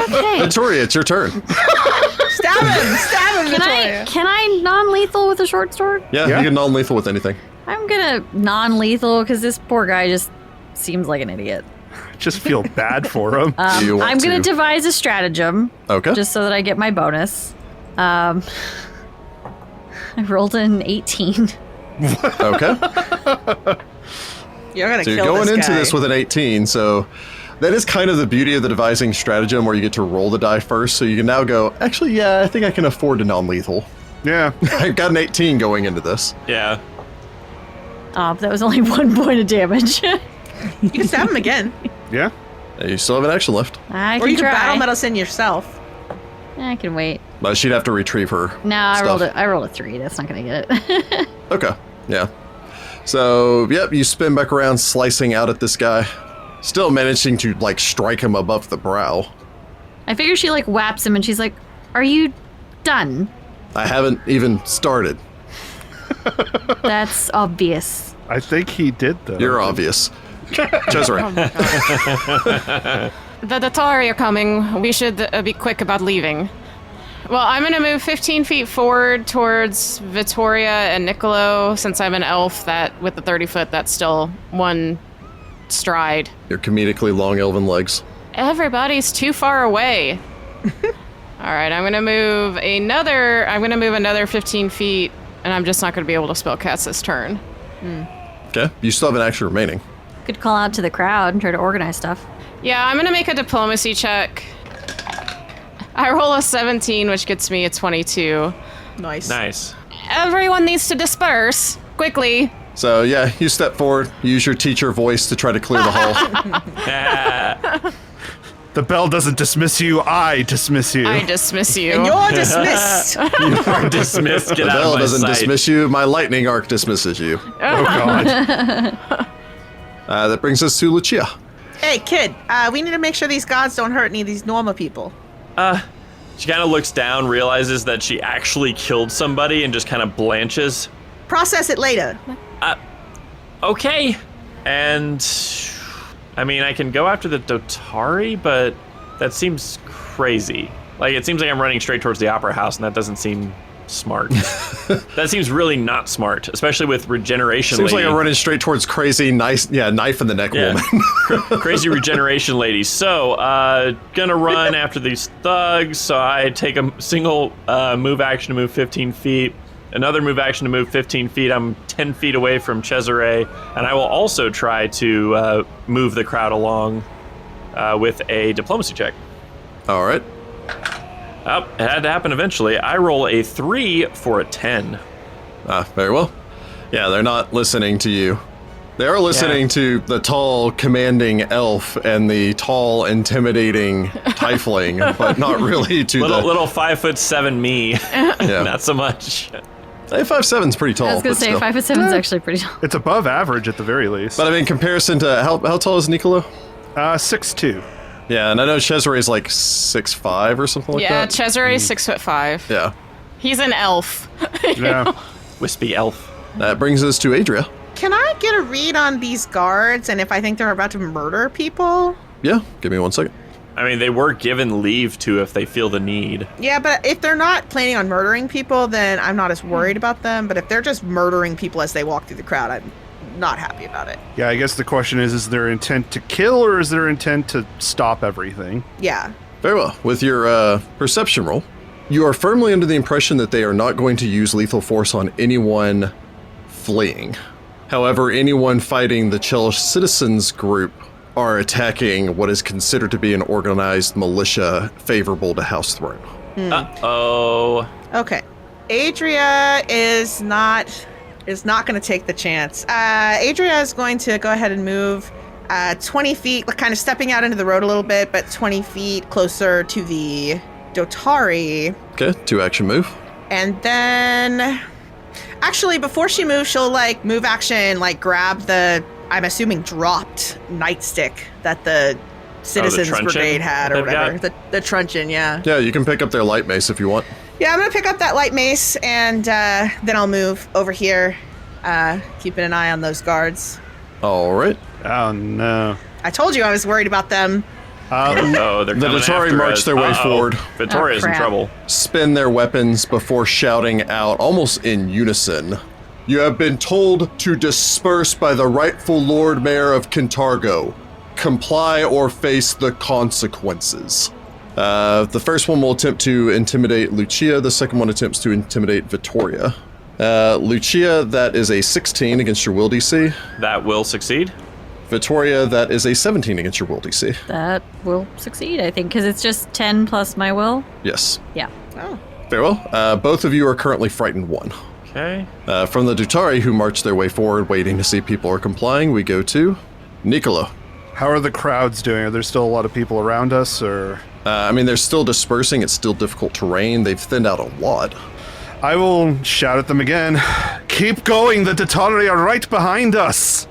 Okay. Victoria, it's your turn. Stab him, Victoria. Can I non-lethal with a short sword? Yeah, Yeah. you can non-lethal with anything. I'm gonna non-lethal because this poor guy just seems like an idiot. Just feel bad for him. Do you want I'm gonna to? devise a stratagem Okay. just so that I get my bonus. I rolled an 18. Okay. You're gonna So kill you're going this into guy. this with an 18, so that is kind of the beauty of the devising stratagem where you get to roll the die first, so you can now go, actually, yeah, I think I can afford a non-lethal. Yeah. I've got an 18 going into this. Yeah. Oh, that was only 1 point of damage. You can stab him again, Yeah. You still have an action left. I or can you can try. battle medicine yourself. I can wait. But she'd have to retrieve her No, I stuff. rolled a 3. That's not gonna get it. Okay, yeah. So, yep, you spin back around, slicing out at this guy. Still managing to, like, strike him above the brow. I figure she like whaps him and she's like, "Are you done?" I haven't even started. That's obvious. I think he did, though. You're obvious. Cesare. The Datari are coming. We should be quick about leaving. Well, I'm going to move 15 feet forward towards Vittoria and Niccolo. Since I'm an elf, that with the 30 foot, that's still one stride. Your comedically long elven legs. Everybody's too far away. All right, I'm going to move another 15 feet, and I'm just not going to be able to spellcast this turn. Okay, you still have an action remaining. Could call out to the crowd and try to organize stuff. Yeah, I'm going to make a diplomacy check. I roll a 17, which gets me a 22. Nice. Nice. Everyone needs to disperse quickly. So, yeah, you step forward, use your teacher voice to try to clear the hall. The bell doesn't dismiss you. I dismiss you. I dismiss you. And you're dismissed. You are dismissed. Get The out bell of my doesn't sight. dismiss you, my lightning arc dismisses you. Oh, God. That brings us to Lucia. Hey, kid, we need to make sure these gods don't hurt any of these normal people. She kind of looks down, realizes that she actually killed somebody, and just kind of blanches. Process it later. Okay. And I mean, I can go after the Dotari, but that seems crazy. Like, it seems like I'm running straight towards the opera house, and that doesn't seem smart. That seems really not smart, especially with regeneration. Seems lady. like I'm running straight towards crazy, knife in the neck Yeah. woman. Crazy regeneration lady. So, gonna run after these thugs. So I take a single move action to move 15 feet. Another move action to move 15 feet. I'm 10 feet away from Cesare. And I will also try to move the crowd along with a diplomacy check. All right. Oh, it had to happen eventually. I roll a 3 for a 10. Very well. Yeah, they're not listening to you. They are listening to the tall, commanding elf and the tall, intimidating tiefling, but not really to Little 5'7" me. Yeah. Not so much. 5'7" is pretty tall. I was gonna but say still. 5'7" is actually pretty tall. It's above average at the very least. But I mean, in comparison to how tall is Niccolo? 6'2". Yeah, and I know Cesare is like 6'5" or something like Yeah, that. Cesare is 6'5". Yeah. He's an elf. Yeah. Wispy elf. That brings us to Adria. Can I get a read on these guards and if I think they're about to murder people? Yeah, give me 1 second. I mean, they were given leave to if they feel the need. Yeah, but if they're not planning on murdering people, then I'm not as worried about them. But if they're just murdering people as they walk through the crowd, I'm not happy about it. Yeah, I guess the question is their intent to kill or is their intent to stop everything? Yeah. Very well. With your perception roll, you are firmly under the impression that they are not going to use lethal force on anyone fleeing. However, anyone fighting the Chelish Citizens group are attacking what is considered to be an organized militia favorable to House Throne. Uh-oh. Okay. Adria is not going to take the chance. Adria is going to go ahead and move 20 feet, kind of stepping out into the road a little bit, but 20 feet closer to the Dotari. Okay, 2-action move. And then, actually, before she moves, she'll move action, grab the, I'm assuming, dropped nightstick that the Citizens truncheon Brigade had or they've whatever. got? The truncheon, yeah. Yeah, you can pick up their light mace if you want. Yeah, I'm gonna pick up that light mace and then I'll move over here, keeping an eye on those guards. All right. Oh, no. I told you I was worried about them. Oh, they're The coming Datari after march us. their way forward. Vittoria's in crap. trouble. Spin their weapons before shouting out, almost in unison. You have been told to disperse by the rightful Lord Mayor of Kintargo. Comply or face the consequences. The first one will attempt to intimidate Lucia. The second one attempts to intimidate Vittoria. Lucia, that is a 16 against your will DC. That will succeed. Vittoria, that is a 17 against your will DC. That will succeed, I think, because it's just 10 plus my will. Yes. Yeah. Oh. Very well. Both of you are currently frightened 1. Okay. From the Datari, who march their way forward, waiting to see people are complying, we go to Niccolo. How are the crowds doing? Are there still a lot of people around us, or...? I mean, they're still dispersing. It's still difficult terrain. They've thinned out a lot. I will shout at them again. Keep going, the Datari are right behind us!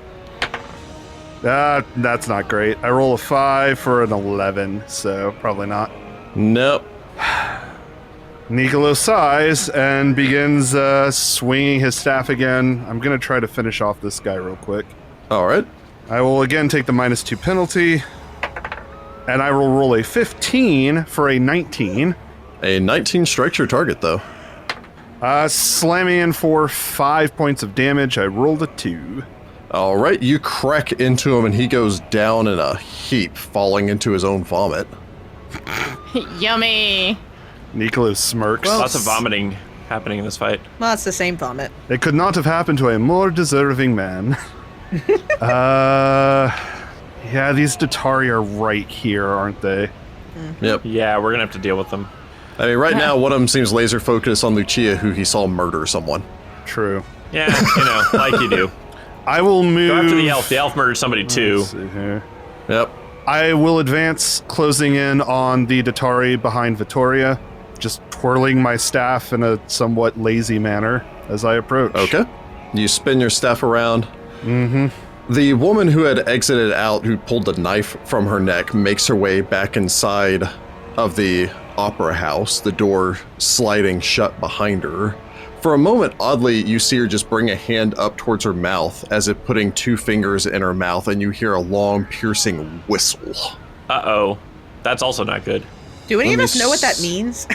That's not great. I roll a 5 for an 11, so probably not. Nope. Niccolo sighs and begins swinging his staff again. I'm going to try to finish off this guy real quick. All right. I will again take the -2 penalty, and I will roll a 15 for a 19. A 19 strikes your target, though. Slamming in for 5 points of damage. I rolled a 2. All right. You crack into him, and he goes down in a heap, falling into his own vomit. Yummy. Niccolo smirks. Lots of vomiting happening in this fight. Well, it's the same vomit. It could not have happened to a more deserving man. Yeah, these Datari are right here, aren't they? Yep. Yeah, we're gonna have to deal with them. I mean, right now, one of them seems laser focused on Lucia, who he saw murder someone. True. Yeah, like you do. I will move... Go after the elf. The elf murdered somebody too. Let's see here. Yep. I will advance, closing in on the Datari behind Vittoria, just twirling my staff in a somewhat lazy manner as I approach. Okay. You spin your staff around. Mm-hmm. The woman who had exited out, who pulled the knife from her neck, makes her way back inside of the opera house, the door sliding shut behind her. For a moment, oddly, you see her just bring a hand up towards her mouth, as if putting 2 fingers in her mouth, and you hear a long, piercing whistle. Uh-oh. That's also not good. Do any Let of me us know what that means?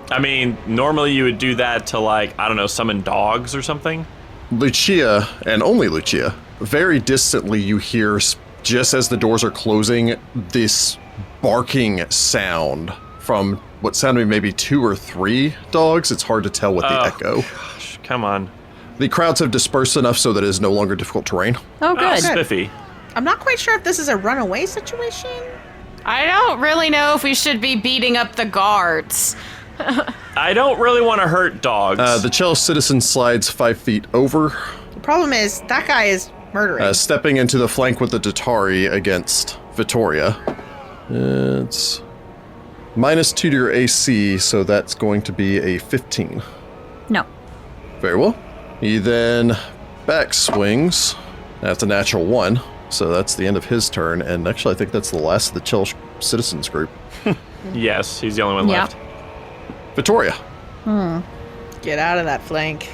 I mean, normally you would do that to, like, I don't know, summon dogs or something. Lucia, and only Lucia, very distantly you hear, just as the doors are closing, this barking sound from what sounded maybe 2 or 3 dogs. It's hard to tell with the echo. Gosh, come on. The crowds have dispersed enough so that it is no longer difficult terrain. Oh, good. Spiffy. I'm not quite sure if this is a runaway situation. I don't really know if we should be beating up the guards. I don't really want to hurt dogs. The Chell citizen slides 5 feet over, The problem is that guy is murdering. stepping into the flank with the Datari against Vittoria. It's -2 to your AC, so that's going to be a 15. No. Very well. He then back swings. That's a natural 1, so that's the end of his turn. And actually, I think that's the last of the Chell citizens group. Yes, he's the only one Yeah. left. Vittoria. Get out of that flank.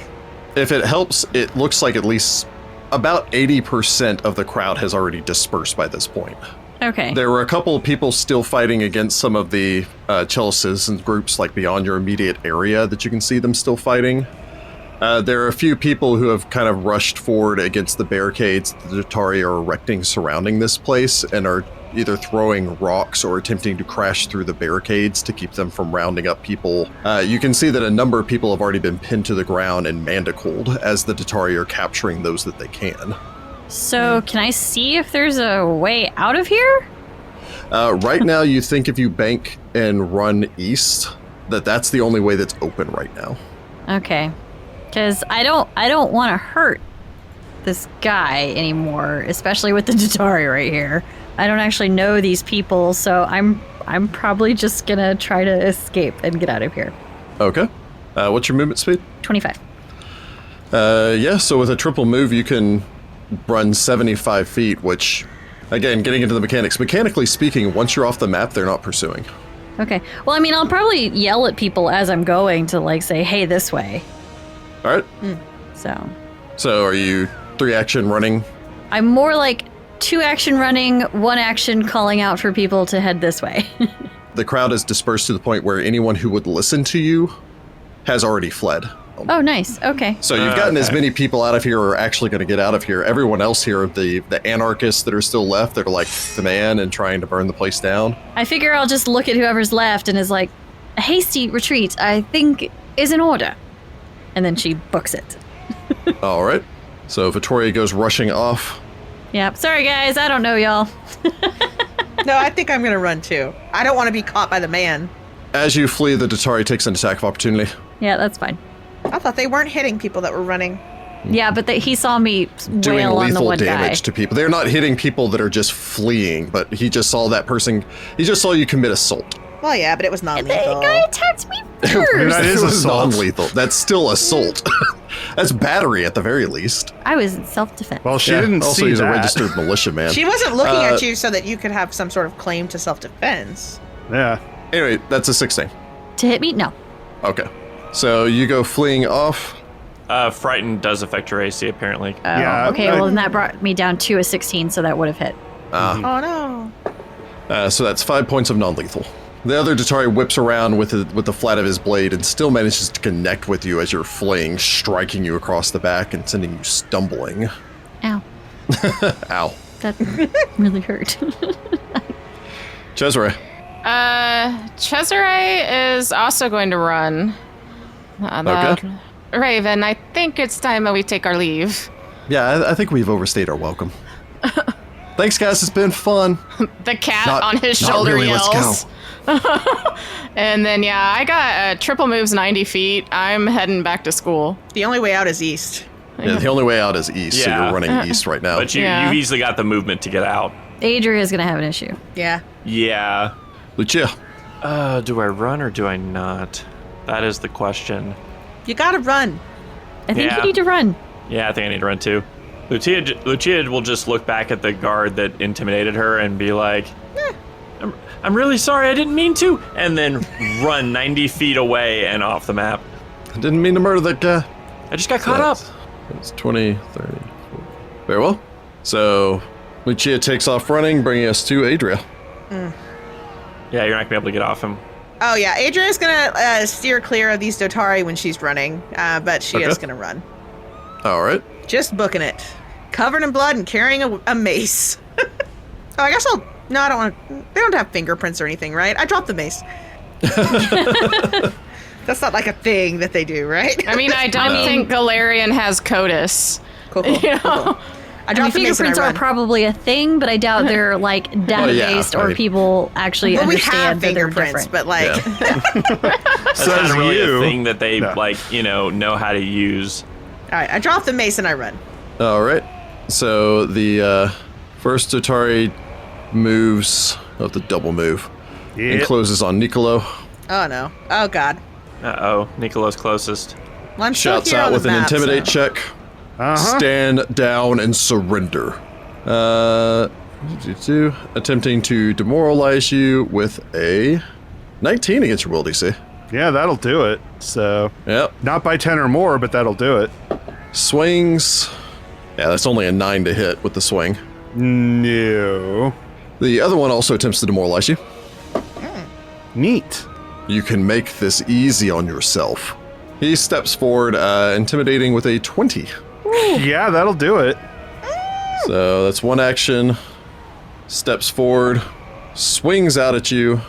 If it helps, it looks like at least about 80% of the crowd has already dispersed by this point. Okay. There were a couple of people still fighting against some of the Chell citizens groups, like beyond your immediate area, that you can see them still fighting. There are a few people who have kind of rushed forward against the barricades the Datari are erecting surrounding this place and are either throwing rocks or attempting to crash through the barricades to keep them from rounding up people. You can see that a number of people have already been pinned to the ground and mandacled as the Datari are capturing those that they can. So, can I see if there's a way out of here? Right now, you think if you bank and run east, that's the only way that's open right now. Okay. Because I don't want to hurt this guy anymore, especially with the Datari right here. I don't actually know these people, so I'm probably just gonna try to escape and get out of here. Okay. What's your movement speed? 25. Yeah, so with a triple move, you can run 75 feet, which, again, getting into the mechanics. Mechanically speaking, once you're off the map, they're not pursuing. Okay. Well, I mean, I'll probably yell at people as I'm going to, like, say, hey, this way. All right. So, So are you 3 action running? I'm more like 2 action running, 1 action calling out for people to head this way. The crowd is dispersed to the point where anyone who would listen to you has already fled. Oh, nice. Okay. So you've gotten as many people out of here or are actually going to get out of here. Everyone else here, the anarchists that are still left, that are like the man and trying to burn the place down. I figure I'll just look at whoever's left and is like, a hasty retreat, I think, is in order. And then she books it. All right. So Vittoria goes rushing off. Yep. Sorry, guys. I don't know y'all. No, I think I'm going to run too. I don't want to be caught by the man. As you flee, the Datari takes an attack of opportunity. Yeah, that's fine. I thought they weren't hitting people that were running. Yeah, but he saw me Doing wail on the lethal one damage guy. to people. They're not hitting people that are just fleeing, but he just saw that person. He just saw you commit assault. Well, yeah, but it was The non-lethal. guy attacked me That first. is It was assault. non-lethal. That's still assault. That's battery at the very least. I was in self-defense. Well, she Yeah, didn't also, see he's that. a registered militia man. She wasn't looking at you so that you could have some sort of claim to self-defense. Yeah. Anyway, that's a 16. To hit me? No. Okay. So you go fleeing off. Frightened does affect your AC, apparently. Oh, Yeah, okay, well, then that brought me down to a 16, so that would have hit. Oh, no. So that's 5 points of non-lethal. The other Datari whips around with the flat of his blade and still manages to connect with you as you're fleeing, striking you across the back and sending you stumbling. Ow. Ow. That really hurt. Cesare. Cesare is also going to run. Okay. Raven, I think it's time that we take our leave. Yeah, I think we've overstayed our welcome. Thanks, guys. It's been fun. The cat Not- on his not shoulder really, let's yells. And then, yeah, I got triple moves 90 feet. I'm heading back to school. The only way out is east. Yeah, the only way out is east, so Yeah. you're running east right now. But Yeah. you've easily got the movement to get out. Adria is going to have an issue. Yeah. Yeah. Lucia. Do I run or do I not? That is the question. You gotta run. I think Yeah. you need to run. Yeah, I think I need to run too. Lucia will just look back at the guard that intimidated her and be like, I'm really sorry, I didn't mean to, and then run 90 feet away and off the map. I didn't mean to murder that guy. I just got caught up. It's 20, 30, 40. Very well. So, Lucia takes off running, bringing us to Adria. Yeah, you're not gonna be able to get off him. Oh, yeah. Adria's gonna steer clear of these Dotari when she's running, but she is Okay. gonna run. All right. Just booking it. Covered in blood and carrying a mace. Oh, I guess I'll... No, I don't want to... They don't have fingerprints or anything, right? I dropped the mace. That's not like a thing that they do, right? I mean, I don't think Golarion has CODIS. Cool, cool, You know? cool. I I mean, dropped the mace and I fingerprints are run. probably a thing, but I doubt they're like data-based I or mean- people actually Well, we have understand that they're fingerprints, different. but like... That's Says not really you. a thing that they No. know how to use. All right, I drop the mace and I run. All right. So, the first Atari moves, the double move, and Yep. closes on Niccolo. Oh, no. Oh, God. Uh-oh, Niccolo's closest. Well, I'm still Shouts here out on with the an map, intimidate so- check. Uh-huh. Stand down and surrender. Attempting to demoralize you with a 19 against your will DC. Yeah, that'll do it. So, Yep. not by 10 or more, but that'll do it. Swings. Yeah, that's only a 9 to hit with the swing. No. The other one also attempts to demoralize you. Neat. You can make this easy on yourself. He steps forward, intimidating with a 20. Yeah, that'll do it. So that's one action. Steps forward, swings out at you.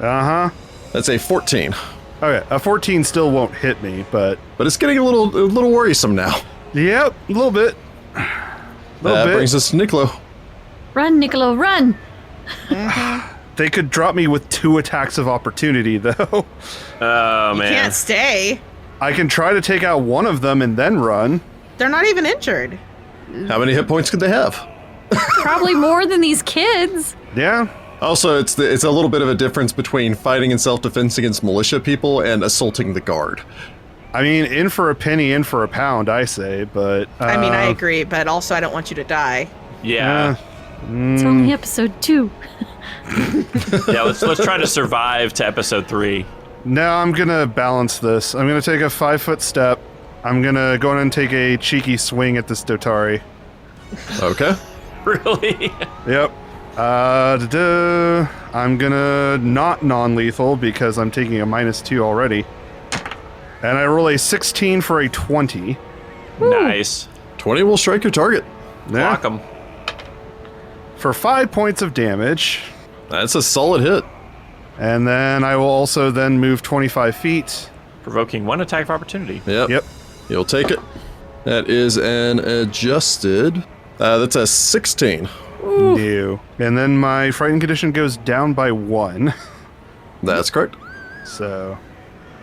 Uh-huh. That's a 14. Okay, a 14 still won't hit me, but... But it's getting a little worrisome now. Yep, a little bit. That brings us to Niccolo. Run, Niccolo, run! They could drop me with 2 attacks of opportunity, though. Oh, You man. can't stay. I can try to take out one of them and then run. They're not even injured. How many hit points could they have? Probably more than these kids. Yeah. Also, it's a little bit of a difference between fighting in self-defense against militia people and assaulting the guard. I mean, in for a penny, in for a pound, I say, but... I mean, I agree, but also I don't want you to die. Yeah. It's only episode 2. Yeah, let's try to survive to episode 3. No, I'm gonna balance this. I'm gonna take a 5-foot step. I'm gonna go in and take a cheeky swing at this Dotari. Okay. Really? Yep. I'm gonna not non-lethal because I'm taking a -2 already. And I roll a 16 for a 20. Nice. 20 will strike your target. Block him. For 5 points of damage. That's a solid hit. And then I will also then move 25 feet. Provoking 1 attack of opportunity. Yep. You'll take it. That is an adjusted. That's a 16. No. And then my frightened condition goes down by 1. That's correct. So,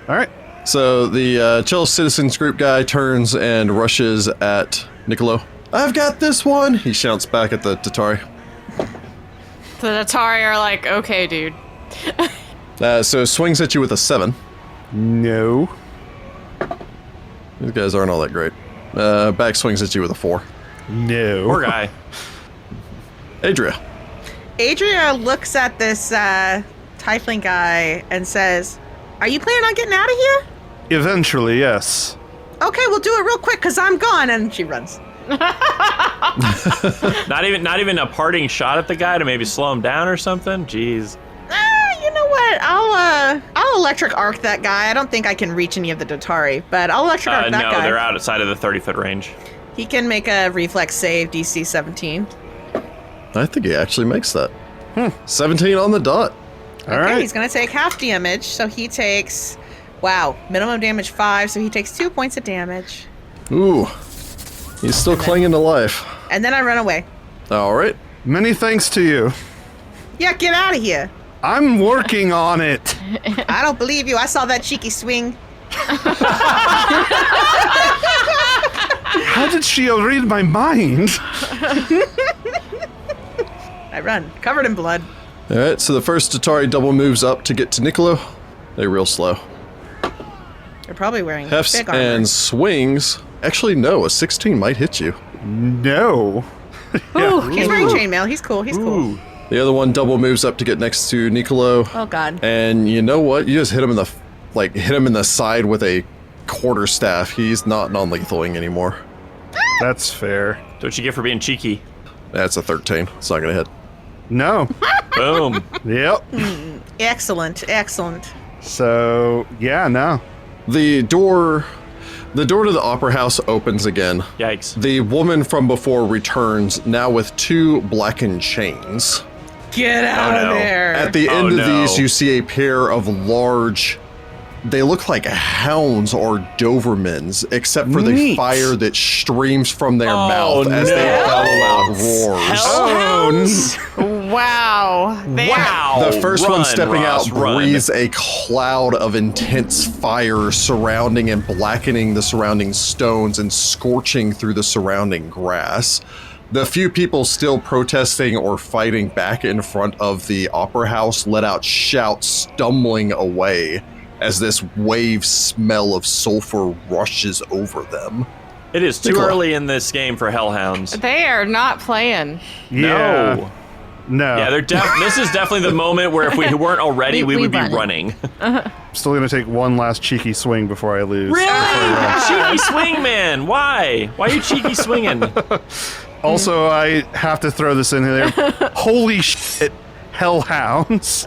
all right. So the Chill Citizens Group guy turns and rushes at Niccolo. I've got this one! He shouts back at the Tatari. The Atari are like, okay, dude. So swings at you with a 7. No. These guys aren't all that great. Back swings at you with a 4. No. Poor guy. Adria. Adria looks at this tiefling guy and says, "Are you planning on getting out of here?" Eventually, yes. Okay, we'll do it real quick because I'm gone. And she runs. Not even a parting shot at the guy to maybe slow him down or something? Jeez. You know what? I'll electric arc that guy. I don't think I can reach any of the Dotari, but I'll electric arc that No, guy. they're outside of the 30-foot range. He can make a reflex save, DC 17. I think he actually makes that. 17 on the dot. All Okay, right. he's going to take half damage, so he takes, minimum damage 5, so he takes 2 points of damage. Ooh. He's still clinging to life. And then I run away. All right. Many thanks to you. Yeah, get out of here. I'm working on it. I don't believe you. I saw that cheeky swing. How did she read my mind? I run, covered in blood. All right, so the first Tatari double moves up to get to Niccolo. They're real slow. They're probably wearing Hefts big armor. and swings. Actually, no, a 16 might hit you. No. He's wearing chainmail. He's cool. He's cool. The other one double moves up to get next to Niccolo. Oh God. And you know what? You just hit him in the side with a quarterstaff. He's not non-lethaling anymore. That's fair. What you get for being cheeky? That's a 13. It's not gonna hit. No. Boom. Yep. Excellent. Excellent. So, yeah, no. The door to the opera house opens again. Yikes. The woman from before returns, now with 2 blackened chains. Get out no. of there. At the end of these, you see a pair of large... They look like hounds or Dobermans, except for the Neat. fire that streams from their Oh, mouth as they no. bellow out roars. Hellhounds? Wow. They are- Wow. The first one Run, stepping Ross, out run. breathes a cloud of intense fire surrounding and blackening the surrounding stones and scorching through the surrounding grass. The few people still protesting or fighting back in front of the opera house let out shouts, stumbling away as this wave smell of sulfur rushes over them. It is too Niccolo. early in this game for hellhounds. They are not playing. Yeah. No. No. Yeah, this is definitely the moment where if we weren't already, we We would be run it. running. I'm still going to take one last cheeky swing before I lose. Cheeky swing, man. Why? Why are you cheeky swinging? Also, I have to throw this in there. Holy shit, hellhounds.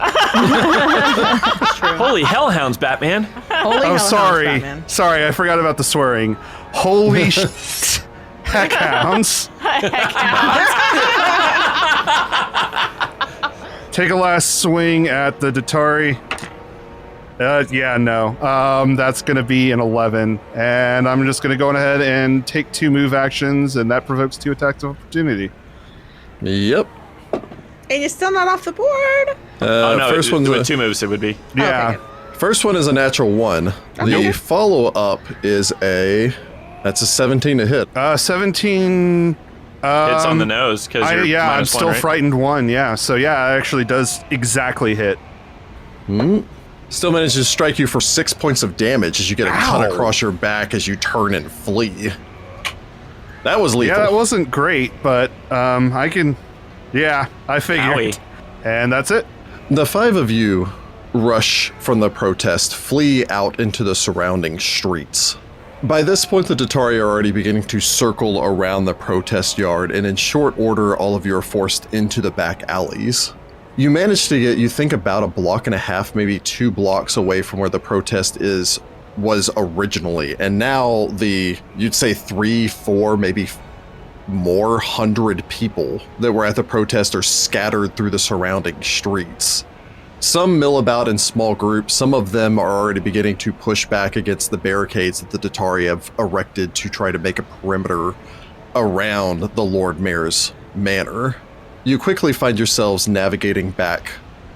Holy hellhounds, Batman. Holy Oh, hellhounds, sorry. Batman. Sorry, I forgot about the swearing. Holy shit, heckhounds. Take a last swing at the Datari. Yeah, no. That's going to be an 11. And I'm just going to go on ahead and take 2 move actions, and that provokes 2 attacks of opportunity. Yep. And you're still not off the board. Oh, no, first one's with 2 moves, it would be. Yeah. Okay, First one is a natural 1. The follow-up is that's a 17 to hit. 17... It's on the nose, because you're I'm minus still 1, right? frightened 1, yeah. So, yeah, it actually does exactly hit. Still manages to strike you for 6 points of damage as you get a cut Ow. across your back as you turn and flee. That was lethal. Yeah, that wasn't great, but I can... Yeah, I figured. Owie. And that's it. The 5 of you rush from the protest, flee out into the surrounding streets. By this point, the Dottari are already beginning to circle around the protest yard, and in short order, all of you are forced into the back alleys. You manage to get, you think, about a block and a half, maybe 2 blocks away from where the protest was originally, and now you'd say 3, 4, maybe more 100 people that were at the protest are scattered through the surrounding streets. Some mill about in small groups. Some of them are already beginning to push back against the barricades that the Dottari have erected to try to make a perimeter around the Lord Mayor's manor. You quickly find yourselves navigating back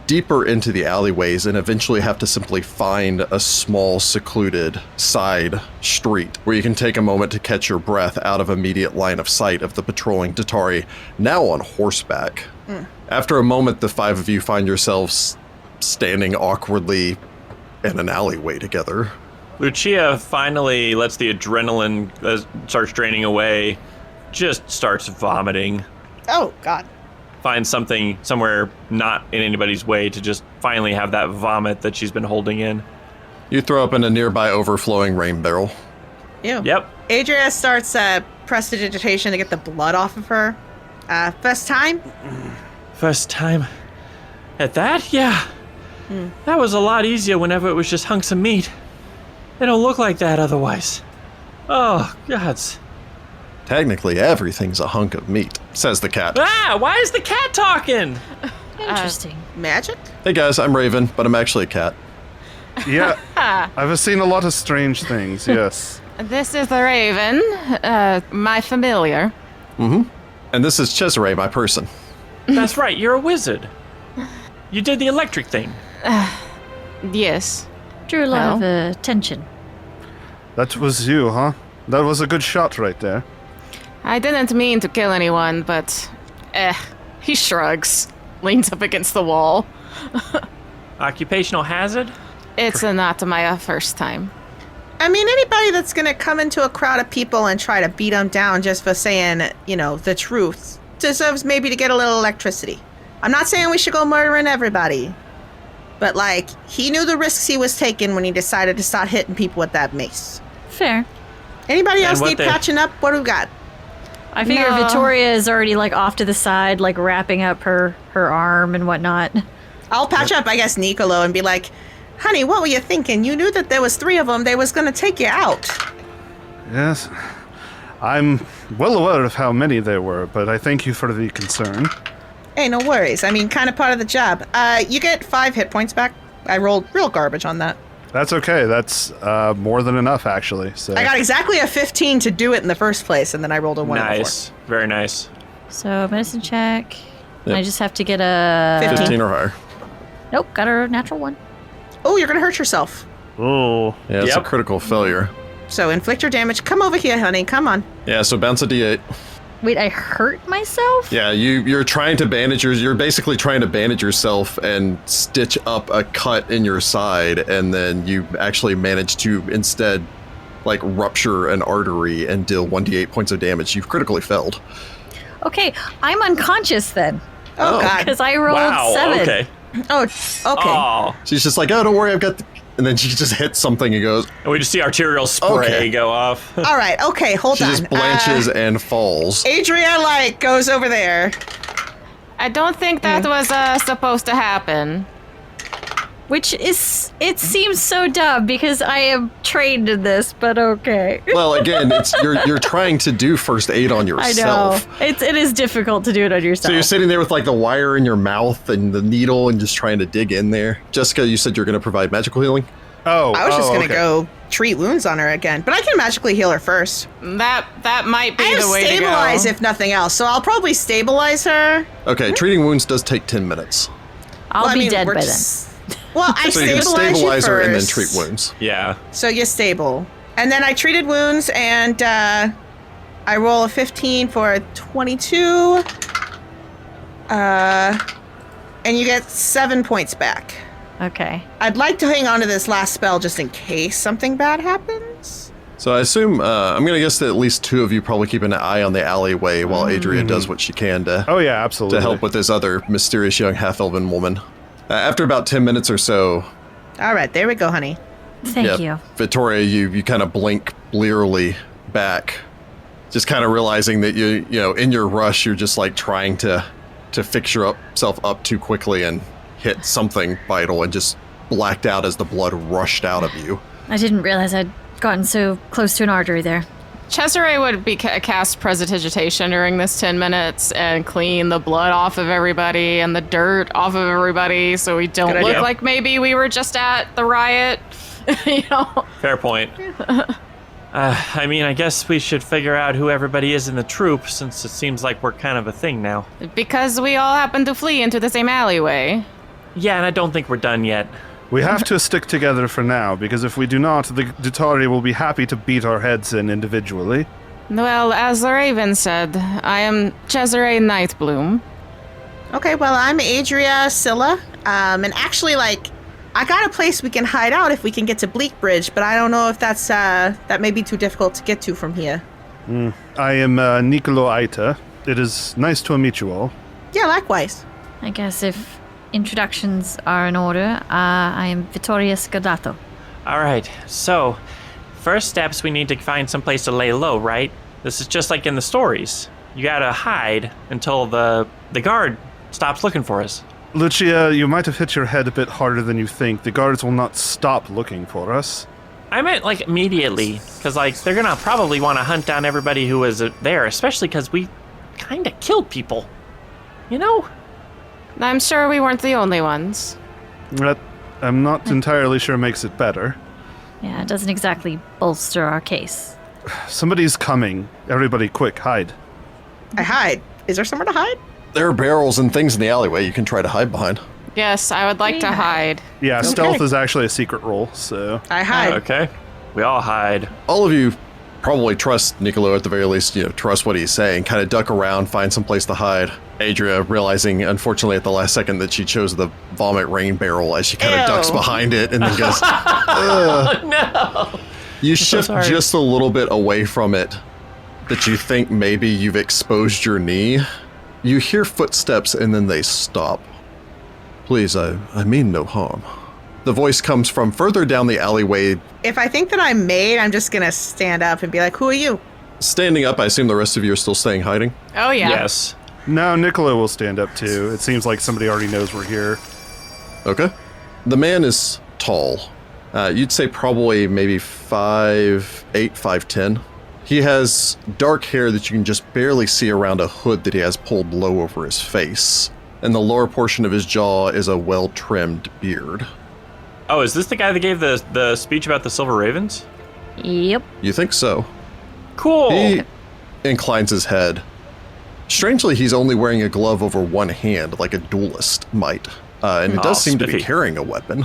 deeper into the alleyways and eventually have to simply find a small, secluded side street where you can take a moment to catch your breath out of immediate line of sight of the patrolling Dottari, now on horseback. After a moment, the 5 of you find yourselves standing awkwardly in an alleyway together. Lucia finally lets the adrenaline starts draining away, just starts vomiting. Oh, God. Finds something somewhere not in anybody's way to just finally have that vomit that she's been holding in. You throw up in a nearby overflowing rain barrel. Ew. Yep. Adria starts prestidigitation to get the blood off of her. First time? First time at that? Yeah. That was a lot easier whenever it was just hunks of meat. They don't look like that otherwise. Oh, gods. Technically, everything's a hunk of meat, says the cat. Ah, why is the cat talking? Interesting. Magic? Hey guys, I'm Raven, but I'm actually a cat. Yeah, I've seen a lot of strange things, yes. This is the Raven, my familiar. And this is Cesare, my person. That's right, you're a wizard. You did the electric thing. Yes. Drew a lot of Well. attention. That was you, huh? That was a good shot right there. I didn't mean to kill anyone, but he shrugs, leans up against the wall. Occupational hazard? It's not my first time. I mean, anybody that's going to come into a crowd of people and try to beat them down just for saying, the truth deserves maybe to get a little electricity. I'm not saying we should go murdering everybody, but, he knew the risks he was taking when he decided to start hitting people with that mace. Fair. Anybody else what need they- patching up? What do we got? I figure No. Vittoria is already off to the side, wrapping up her arm and whatnot. I'll patch up, I guess, Niccolo and be like, honey, what were you thinking? You knew that there was 3 of them. They was going to take you out. Yes, I'm well aware of how many there were, but I thank you for the concern. Hey, no worries. I mean, kind of part of the job. You get 5 hit points back. I rolled real garbage on that. That's okay. That's more than enough, actually. So I got exactly a 15 to do it in the first place, and then I rolled a 1 and a 4. Nice. Very nice. So, medicine check. Yep. I just have to get a... 15 or higher. Nope, got a natural 1. Oh, you're going to hurt yourself. Oh, Yeah, it's a Yep. critical failure. So inflict your damage. Come over here, honey. Come on. Yeah, so bounce a d8. Wait, I hurt myself? Yeah, you're trying to you're basically trying to bandage yourself and stitch up a cut in your side, and then you actually manage to instead rupture an artery and deal 1d8 points of damage. You've critically failed. Okay, I'm unconscious then. Oh, God. Because I rolled Wow, 7. okay. Oh, okay. Oh, She's just like, oh, don't worry, I've got and then she just hits something and goes, and we just see arterial spray Okay. go off. All right. Okay, hold she on. just blanches and falls. Adria, goes over there. I don't think that was supposed to happen. Which is... It seems so dumb because I am trained in this, but okay. Well, again, it's you're trying to do first aid on I know. yourself. It is difficult to do it on yourself. So you're sitting there with the wire in your mouth and the needle and just trying to dig in there. Jessica, you said you're going to provide magical healing? oh, I was just going to okay. go treat wounds on her again, but I can magically heal her first. That might be I have the way stabilize to go. if nothing else, so I'll probably stabilize her. Okay, treating wounds does take 10 minutes. I'll Well, I be mean, dead we're by then. just- Well, I So you can stabilize stabilize you her and then first. treat wounds. Yeah. So you're stable. And then I treated wounds, and I roll a 15 for a 22. And you get 7 points back. Okay. I'd like to hang on to this last spell just in case something bad happens. So I assume, I'm going to guess that at least 2 of you probably keep an eye on the alleyway while Adria does what she can Oh yeah, absolutely. to help with this other mysterious young half-elven woman. After about 10 minutes or so, All right, there we go, honey. Thank you. Vittoria, you kind of blink blearily back, just kind of realizing that you know, in your rush, you're just like trying to fix yourself up too quickly and hit something vital and just blacked out as the blood rushed out of you. I didn't realize I'd gotten so close to an artery there. Cesare would be cast Prestidigitation during this 10 minutes and clean the blood off of everybody and the dirt off of everybody so we don't Good look idea. like maybe we were just at the riot. You know? Fair point. I mean, I guess we should figure out who everybody is in the troop, since it seems like we're kind of a thing now. Because we all happen to flee into the same alleyway. Yeah, and I don't think we're done yet. We have to stick together for now, because if we do not, the Dutari will be happy to beat our heads in individually. Well, as the Raven said, I am Cesare Nightbloom. Okay, well, I'm Adria Sylla. And actually, like, I got a place we can hide out if we can get to Bleak Bridge, but I don't know if that may be too difficult to get to from here. I am Niccolo Aita. It is nice to meet you all. Yeah, likewise. I guess if introductions are in order, I am Vittoria Scordato. All right, so first steps, we need to find some place to lay low, right? This is just like in the stories. You gotta hide until the guard stops looking for us. Lucia, you might have hit your head a bit harder than you think. The guards will not stop looking for us. I meant like immediately, because like they're gonna probably want to hunt down everybody who was there, especially because we kind of killed people. You know? I'm sure we weren't the only ones. That I'm not entirely sure makes it better. Yeah, it doesn't exactly bolster our case. Somebody's coming. Everybody, quick, hide. I hide. Is there somewhere to hide? There are barrels and things in the alleyway you can try to hide behind. Yes, I would like to hide. Yeah, stealth is actually a secret roll, so... I hide. Okay. We all hide. All of you probably trust Niccolo, at the very least, you know, trust what he's saying, kind of duck around, find some place to hide. Adria realizing, unfortunately, at the last second that she chose the vomit rain barrel as she kind of Ew. ducks behind it and then goes, ugh. No! You shift sorry. just a little bit away from it, that you think maybe you've exposed your knee. You hear footsteps and then they stop. Please, I mean no harm. The voice comes from further down the alleyway. If I think that I'm made, I'm just gonna stand up and be like, who are you? Standing up, I assume the rest of you are still staying hiding. Oh, yeah. Yes. Now Niccolo will stand up too. It seems like somebody already knows we're here. Okay. The man is tall. You'd say probably maybe 5'8", 5'10". He has dark hair that you can just barely see around a hood that he has pulled low over his face. And the lower portion of his jaw is a well-trimmed beard. Oh, is this the guy that gave the speech about the Silver Ravens? Yep. You think so? Cool. He inclines his head. Strangely, he's only wearing a glove over one hand, like a duelist might. And it does seem to be spiffy. carrying a weapon.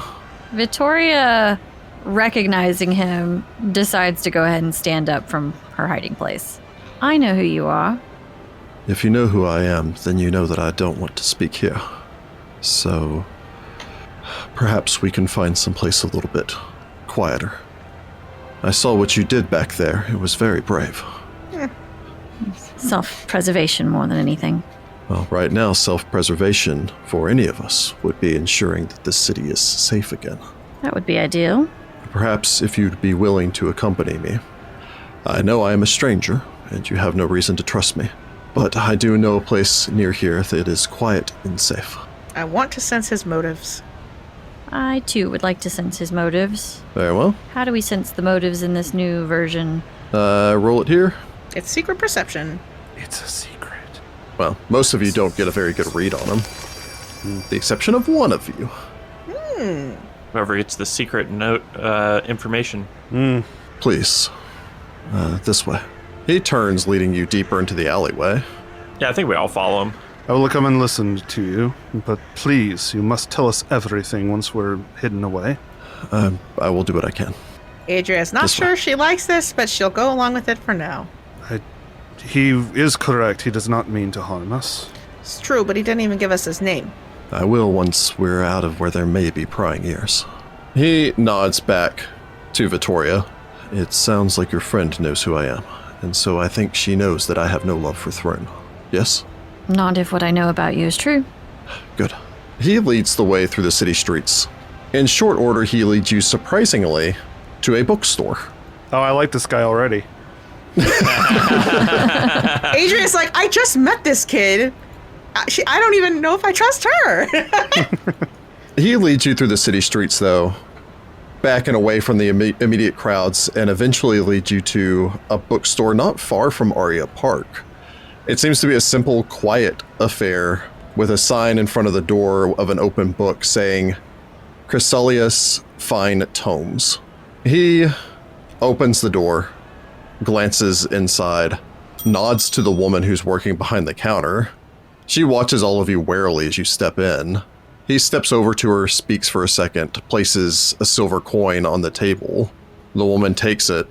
Vittoria, recognizing him, decides to go ahead and stand up from her hiding place. I know who you are. If you know who I am, then you know that I don't want to speak here. So, perhaps we can find someplace a little bit quieter. I saw what you did back there. It was very brave. Self-preservation more than anything. Well, right now, self-preservation for any of us would be ensuring that this city is safe again. That would be ideal. Perhaps if you'd be willing to accompany me. I know I am a stranger, and you have no reason to trust me. But I do know a place near here that is quiet and safe. I want to sense his motives. I, too, would like to sense his motives. Very well. How do we sense the motives in this new version? Roll it here. It's secret perception. It's a secret. Well, most of you don't get a very good read on him. With the exception of one of you. Whoever gets the secret note information. Please. This way. He turns, leading you deeper into the alleyway. Yeah, I think we all follow him. I will come and listen to you, but please, you must tell us everything once we're hidden away. I will do what I can. Adria's not This sure way. she likes this, but she'll go along with it for now. He is correct. He does not mean to harm us. It's true, but he didn't even give us his name. I will once we're out of where there may be prying ears. He nods back to Vittoria. It sounds like your friend knows who I am, and so I think she knows that I have no love for Throne. Yes? Not if what I know about you is true. Good. He leads the way through the city streets. In short order, he leads you surprisingly to a bookstore. Oh, I like this guy already. Adria's like, I just met this kid. I don't even know if I trust her. He leads you through the city streets, though, back and away from the immediate crowds, and eventually leads you to a bookstore not far from Aria Park. It seems to be a simple, quiet affair with a sign in front of the door of an open book saying, Chrysalius Fine Tomes. He opens the door, glances inside, nods to the woman who's working behind the counter. She watches all of you warily as you step in. He steps over to her, speaks for a second, places a silver coin on the table. The woman takes it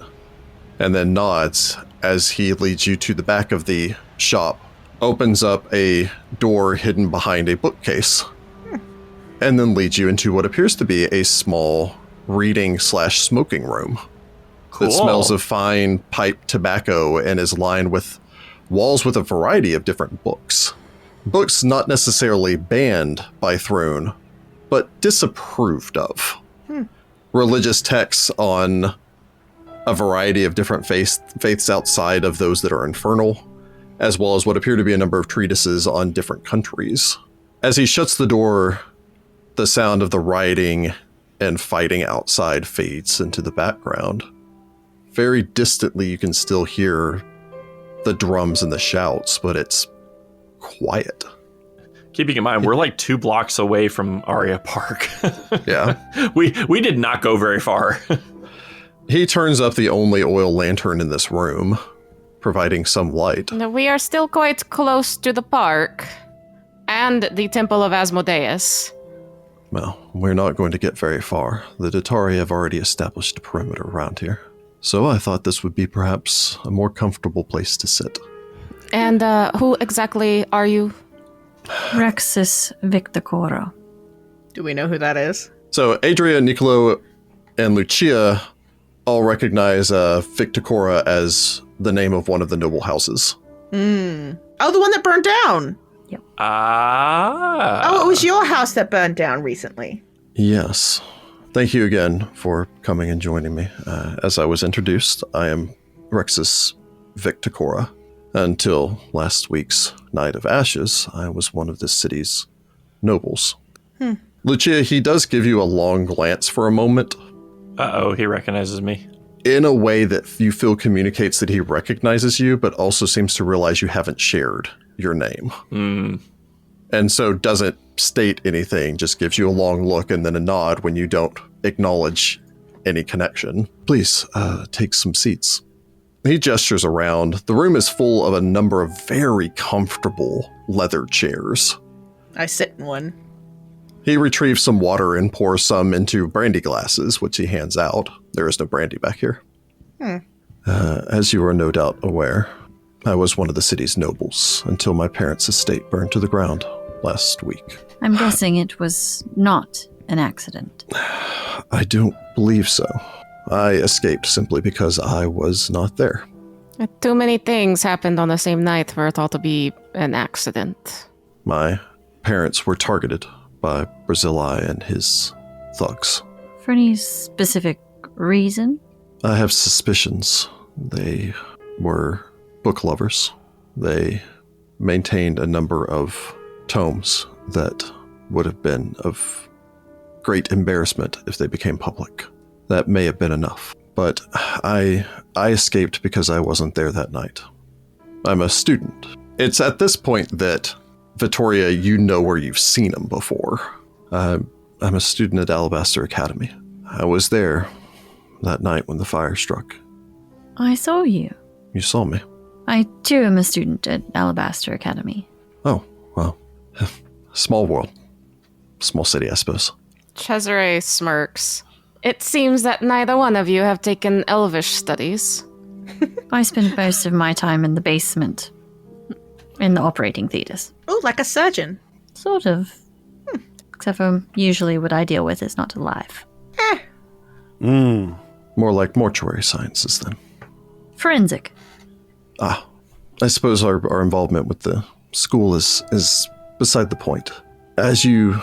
and then nods as he leads you to the back of the shop, opens up a door hidden behind a bookcase, and then leads you into what appears to be a small reading/smoking room. Cool. That smells of fine pipe tobacco and is lined with walls with a variety of different books. Books not necessarily banned by Throne, but disapproved of. Religious texts on a variety of different faiths outside of those that are infernal, as well as what appear to be a number of treatises on different countries. As he shuts the door, the sound of the rioting and fighting outside fades into the background. Very distantly, you can still hear the drums and the shouts, but it's quiet. Keeping in mind, we're like 2 blocks away from Aria Park. Yeah. We did not go very far. He turns up the only oil lantern in this room, providing some light. We are still quite close to the park and the Temple of Asmodeus. Well, we're not going to get very far. The Datari have already established a perimeter around here. So I thought this would be perhaps a more comfortable place to sit. And who exactly are you? Rexus Victicora. Do we know who that is? So Adria, Niccolo, and Lucia all recognize Victicora as the name of one of the noble houses. Oh, the one that burned down. Ah. Oh, it was your house that burned down recently. Yes. Thank you again for coming and joining me. As I was introduced, I am Rexus Victicora. Until last week's Night of Ashes, I was one of this city's nobles. Lucia, he does give you a long glance for a moment. Uh-oh, he recognizes me. In a way that you feel communicates that he recognizes you, but also seems to realize you haven't shared your name. And so doesn't state anything, just gives you a long look and then a nod when you don't acknowledge any connection. Please, take some seats. He gestures around. The room is full of a number of very comfortable leather chairs. I sit in one. He retrieves some water and pours some into brandy glasses, which he hands out. There is no brandy back here. As you are no doubt aware, I was one of the city's nobles until my parents' estate burned to the ground last week. I'm guessing it was not an accident. I don't believe so. I escaped simply because I was not there. Too many things happened on the same night for it all to be an accident. My parents were targeted by Barzillai and his thugs. For any specific reason? I have suspicions. They were book lovers. They maintained a number of tomes that would have been of great embarrassment if they became public. That may have been enough. But I escaped because I wasn't there that night. I'm a student. It's at this point that, Vittoria, you know where you've seen him before. I'm a student at Alabaster Academy. I was there that night when the fire struck. I saw you. You saw me. I too am a student at Alabaster Academy. Oh, well. Small world. Small city, I suppose. Cesare smirks. It seems that neither one of you have taken Elvish studies. I spent most of my time in the basement. In the operating theaters. Oh, like a surgeon. Sort of. Except for usually what I deal with is not alive. More like mortuary sciences, then. Forensic. I suppose our involvement with the school is beside the point. As you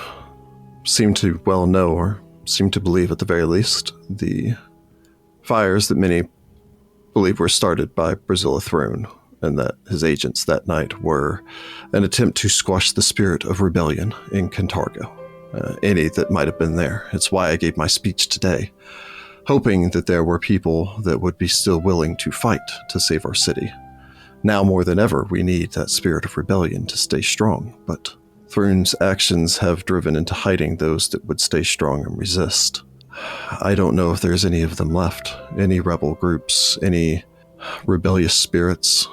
seem to well know, or seem to believe at the very least, the fires that many believe were started by Brazilla Throne, and that his agents that night were an attempt to squash the spirit of rebellion in Cantargo. Any that might have been there. It's why I gave my speech today, hoping that there were people that would be still willing to fight to save our city. Now more than ever, we need that spirit of rebellion to stay strong, but Throne's actions have driven into hiding those that would stay strong and resist. I don't know if there's any of them left, any rebel groups, any rebellious spirits,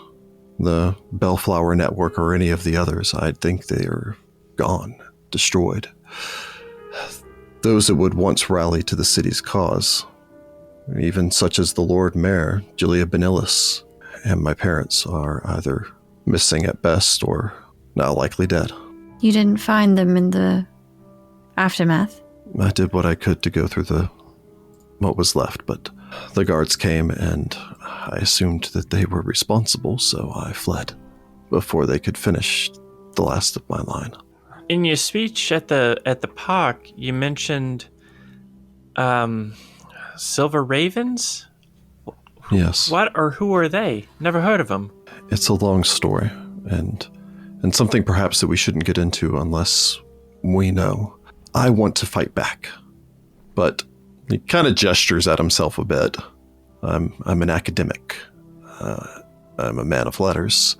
the Bellflower Network, or any of the others. I think they are gone, destroyed. Those that would once rally to the city's cause, even such as the Lord Mayor, Julia Benillis, and my parents, are either missing at best or now likely dead. You didn't find them in the aftermath? I did what I could to go through what was left, but the guards came and I assumed that they were responsible, so I fled before they could finish the last of my line. In your speech at the park, you mentioned silver ravens? Yes. What or who are they? Never heard of them. It's a long story, and something perhaps that we shouldn't get into unless we know. I want to fight back, but he kind of gestures at himself a bit. I'm an academic. I'm a man of letters,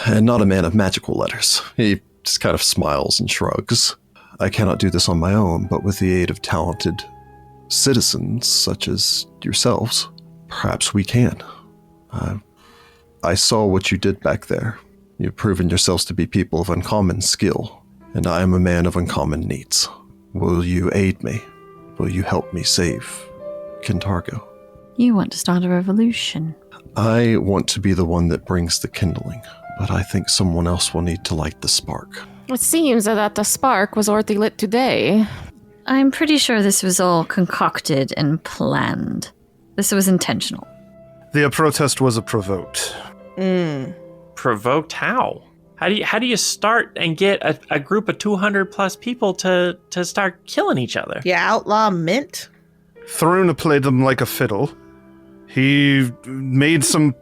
and not a man of magical letters. He just kind of smiles and shrugs. I cannot do this on my own, but with the aid of talented citizens such as yourselves, perhaps we can. I saw what you did back there. You've proven yourselves to be people of uncommon skill, and I am a man of uncommon needs. Will you aid me? Will you help me save Cantargo? You want to start a revolution. I want to be the one that brings the kindling, but I think someone else will need to light the spark. It seems that the spark was already lit today. I'm pretty sure this was all concocted and planned. This was intentional. The protest was provoked. Provoked how? How do you start and get a group of 200 plus people to start killing each other? Yeah, outlaw mint. Thrune played them like a fiddle. He made some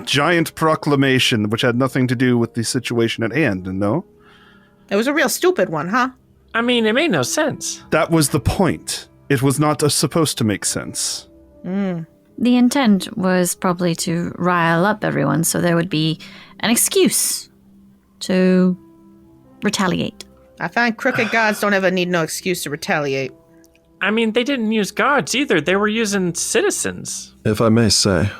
giant proclamation which had nothing to do with the situation at hand, no? It was a real stupid one, huh? I mean, it made no sense. That was the point. It was not supposed to make sense. The intent was probably to rile up everyone so there would be an excuse to retaliate. I find crooked gods don't ever need no excuse to retaliate. I mean, they didn't use guards either. They were using citizens. If I may say,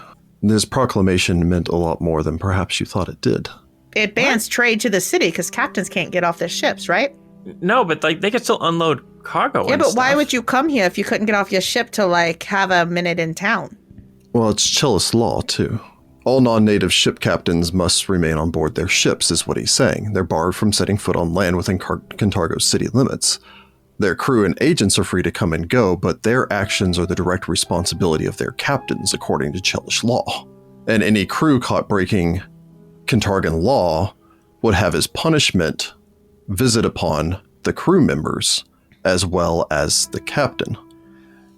this proclamation meant a lot more than perhaps you thought it did. It bans trade to the city because captains can't get off their ships, right? No, but like they could still unload cargo. Yeah, and but why stuff. would you come here if you couldn't get off your ship to like have a minute in town? Well, it's Chillis law, too. All non-native ship captains must remain on board their ships, is what he's saying. They're barred from setting foot on land within Cantargo's city limits. Their crew and agents are free to come and go, but their actions are the direct responsibility of their captains, according to Chillish law. And any crew caught breaking Cantargan law would have as punishment visit upon the crew members as well as the captain.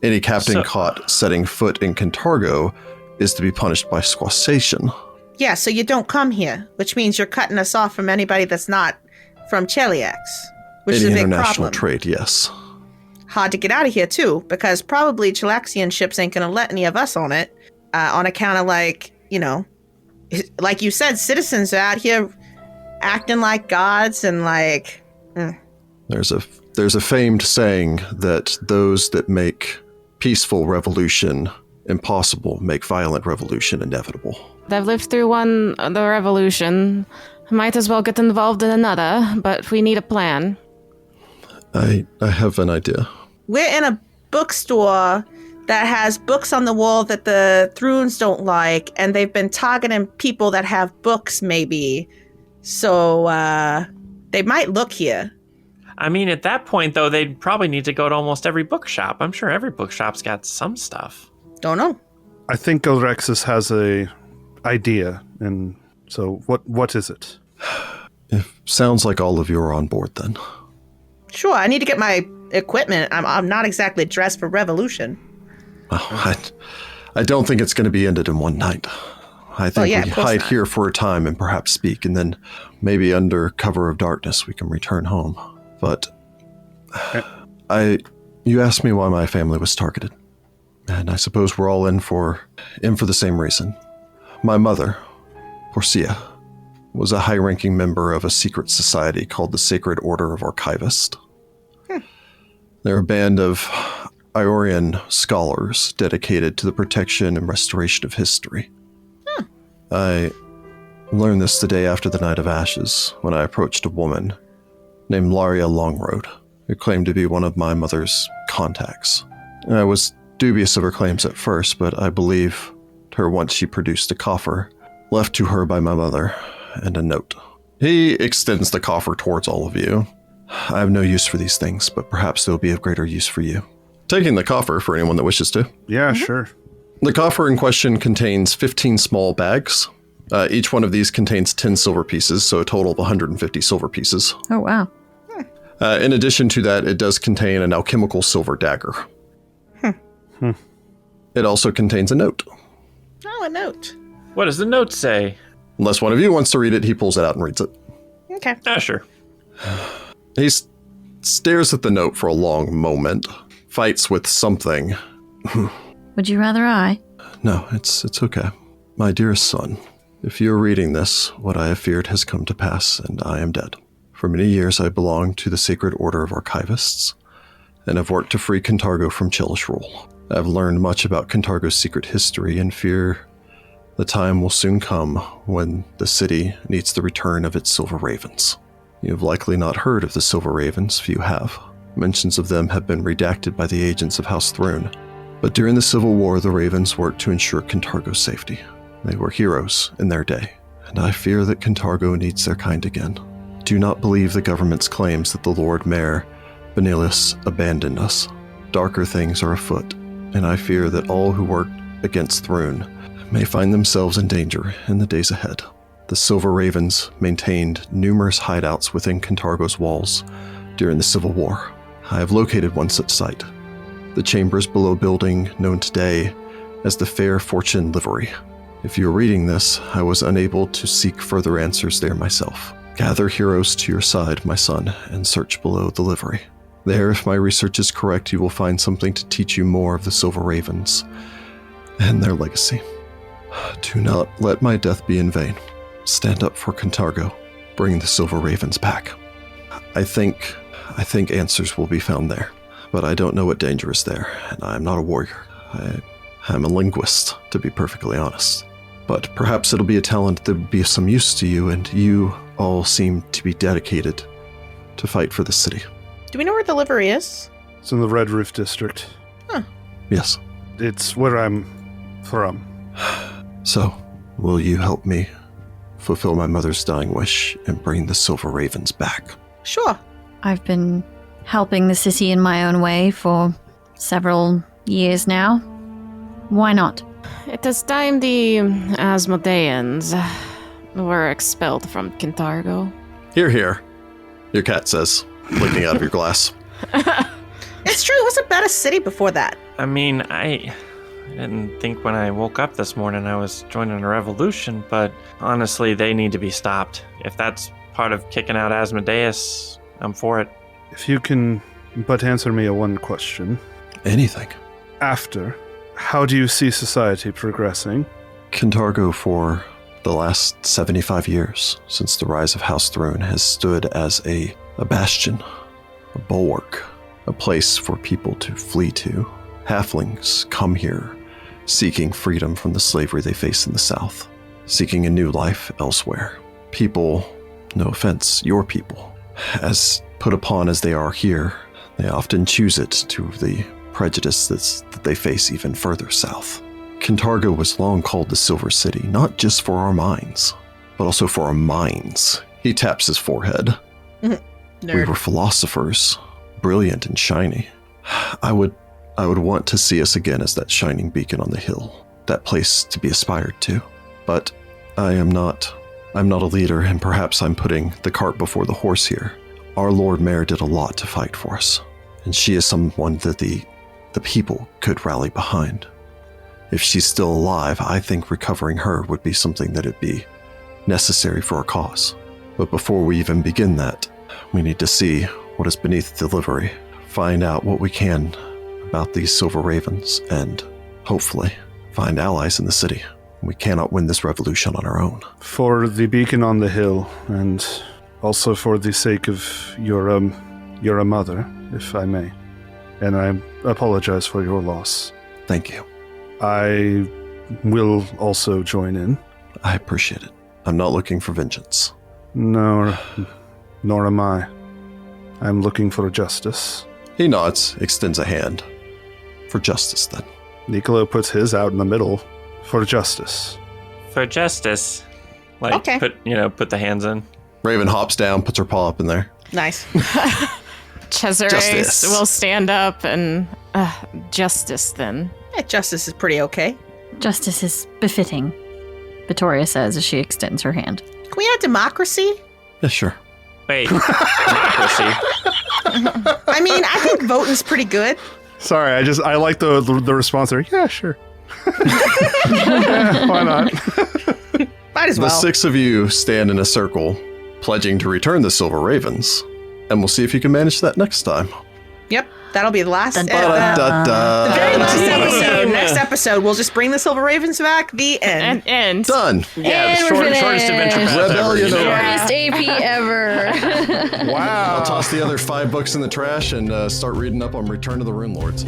Any captain caught setting foot in Cantargo is to be punished by squassation. Yeah, so you don't come here, which means you're cutting us off from anybody that's not from Cheliax, which is a Any big international problem. trade, yes. Hard to get out of here, too, because probably Chelaxian ships ain't going to let any of us on it, on account of, like, you know, like you said, citizens are out here acting like gods and, like... There's a famed saying that those that make peaceful revolution impossible make violent revolution inevitable. They've lived through the revolution. Might as well get involved in another, but we need a plan. I have an idea. We're in a bookstore that has books on the wall that the Thrunes don't like, and they've been targeting people that have books, maybe. So, they might look here. I mean, at that point, though, they'd probably need to go to almost every bookshop. I'm sure every bookshop's got some stuff. Don't know. I think Golrexus has a idea, and so what is it? It sounds like all of you are on board then. Sure, I need to get my equipment. I'm not exactly dressed for revolution. Oh, I don't think it's going to be ended in one night. I think yeah, we of course hide not. here for a time and perhaps speak, and then maybe under cover of darkness we can return home. But you asked me why my family was targeted, and I suppose we're all in for the same reason. My mother, Porcia, was a high-ranking member of a secret society called the Sacred Order of Archivists. They're a band of Iorian scholars dedicated to the protection and restoration of history. I learned this the day after the Night of Ashes, when I approached a woman named Laria Longroad, who claimed to be one of my mother's contacts. And I was dubious of her claims at first, but I believed her once she produced a coffer left to her by my mother and a note. He extends the coffer towards all of you. I have no use for these things, but perhaps they'll be of greater use for you. Taking the coffer for anyone that wishes to. Yeah, sure. The coffer in question contains 15 small bags. Each one of these contains 10 silver pieces, so a total of 150 silver pieces. Oh, wow. In addition to that, it does contain an alchemical silver dagger. It also contains a note. Oh, a note. What does the note say? Unless one of you wants to read it, he pulls it out and reads it. Okay. Ah, sure. He stares at the note for a long moment, fights with something. Would you rather I? No, it's okay. My dearest son, if you are reading this, what I have feared has come to pass, and I am dead. For many years I belonged to the Sacred Order of Archivists, and have worked to free Cantargo from Chelish rule. I have learned much about Cantargo's secret history, and fear the time will soon come when the city needs the return of its Silver Ravens. You have likely not heard of the Silver Ravens, few have. Mentions of them have been redacted by the agents of House Thrune. But during the Civil War, the Ravens worked to ensure Cantargo's safety. They were heroes in their day, and I fear that Cantargo needs their kind again. Do not believe the government's claims that the Lord Mayor, Benilius, abandoned us. Darker things are afoot, and I fear that all who work against Thrune may find themselves in danger in the days ahead. The Silver Ravens maintained numerous hideouts within Cantargo's walls during the Civil War. I have located one such site, the chambers below building known today as the Fair Fortune Livery. If you are reading this, I was unable to seek further answers there myself. Gather heroes to your side, my son, and search below the livery. There, if my research is correct, you will find something to teach you more of the Silver Ravens and their legacy. Do not let my death be in vain. Stand up for Cantargo. Bring the Silver Ravens back. I think answers will be found there, but I don't know what danger is there, and I am not a warrior. I'm a linguist, to be perfectly honest. But perhaps it'll be a talent that will be of some use to you, and you all seem to be dedicated to fight for the city. Do we know where the livery is? It's in the Red Roof District. Yes. It's where I'm from. So, will you help me fulfill my mother's dying wish and bring the Silver Ravens back? Sure. I've been helping the city in my own way for several years now. Why not? It is time the Asmodeans were expelled from Cantargo. Hear, hear, your cat says, looking out of your glass. It's true. It wasn't bad a city before that. I mean, I didn't think when I woke up this morning I was joining a revolution, but honestly, they need to be stopped. If that's part of kicking out Asmodeus, I'm for it. If you can but answer me a one question. Anything. After, how do you see society progressing? Cantargo, for the last 75 years, since the rise of House Thrune, has stood as a bastion, a bulwark, a place for people to flee to. Halflings come here, seeking freedom from the slavery they face in the South, seeking a new life elsewhere. People, no offense, your people, as put upon as they are here, they often choose it to the prejudice that they face even further south. Cantargo was long called the Silver City, not just for our minds, but also for our minds. He taps his forehead. We were philosophers, brilliant and shiny. I would want to see us again as that shining beacon on the hill, that place to be aspired to. But I'm not a leader, and perhaps I'm putting the cart before the horse here. Our Lord Mayor did a lot to fight for us, and she is someone that the people could rally behind. If she's still alive, I think recovering her would be something that would be necessary for our cause. But before we even begin that, we need to see what is beneath the livery, find out what we can about these Silver Ravens, and hopefully find allies in the city. We cannot win this revolution on our own. For the beacon on the hill, and also for the sake of your mother, if I may. And I apologize for your loss. Thank you. I will also join in. I appreciate it. I'm not looking for vengeance. Nor am I. I'm looking for justice. He nods, extends a hand. For justice, then. Niccolo puts his out in the middle. For justice. For justice. Like, Okay. put the hands in. Raven hops down, puts her paw up in there. Nice. Cesare Justice. will stand up and justice then. Yeah, justice is pretty okay. Justice is befitting, Vittoria says as she extends her hand. Can we have democracy? Yeah, sure. Wait, democracy. I mean, I think voting's pretty good. Sorry, I like the response there. Yeah, sure. Yeah, why not? Might as The well. 6 of you stand in a circle, pledging to return the Silver Ravens. And we'll see if you can manage that next time. Yep, that'll be the last. Dun, The dun, dun. Da-da-da. very last Team. episode. Next episode, we'll just bring the Silver Ravens back. The end. And Done. Yeah, And the we're shortest adventure finished. path ever. Rebellion You know? over. Shortest AP ever. Wow. I'll toss the other 5 books in the trash and start reading up on Return of the Rune Lords.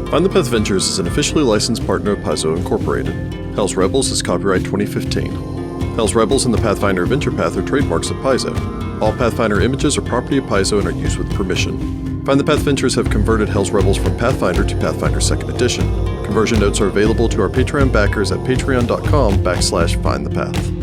Find the Path Ventures is an officially licensed partner of Paizo Incorporated. Hell's Rebels is copyright 2015. Hell's Rebels and the Pathfinder Adventure Path are trademarks of Paizo. All Pathfinder images are property of Paizo and are used with permission. Find the Path Ventures have converted Hell's Rebels from Pathfinder to Pathfinder Second Edition. Conversion notes are available to our Patreon backers at patreon.com/findthepath.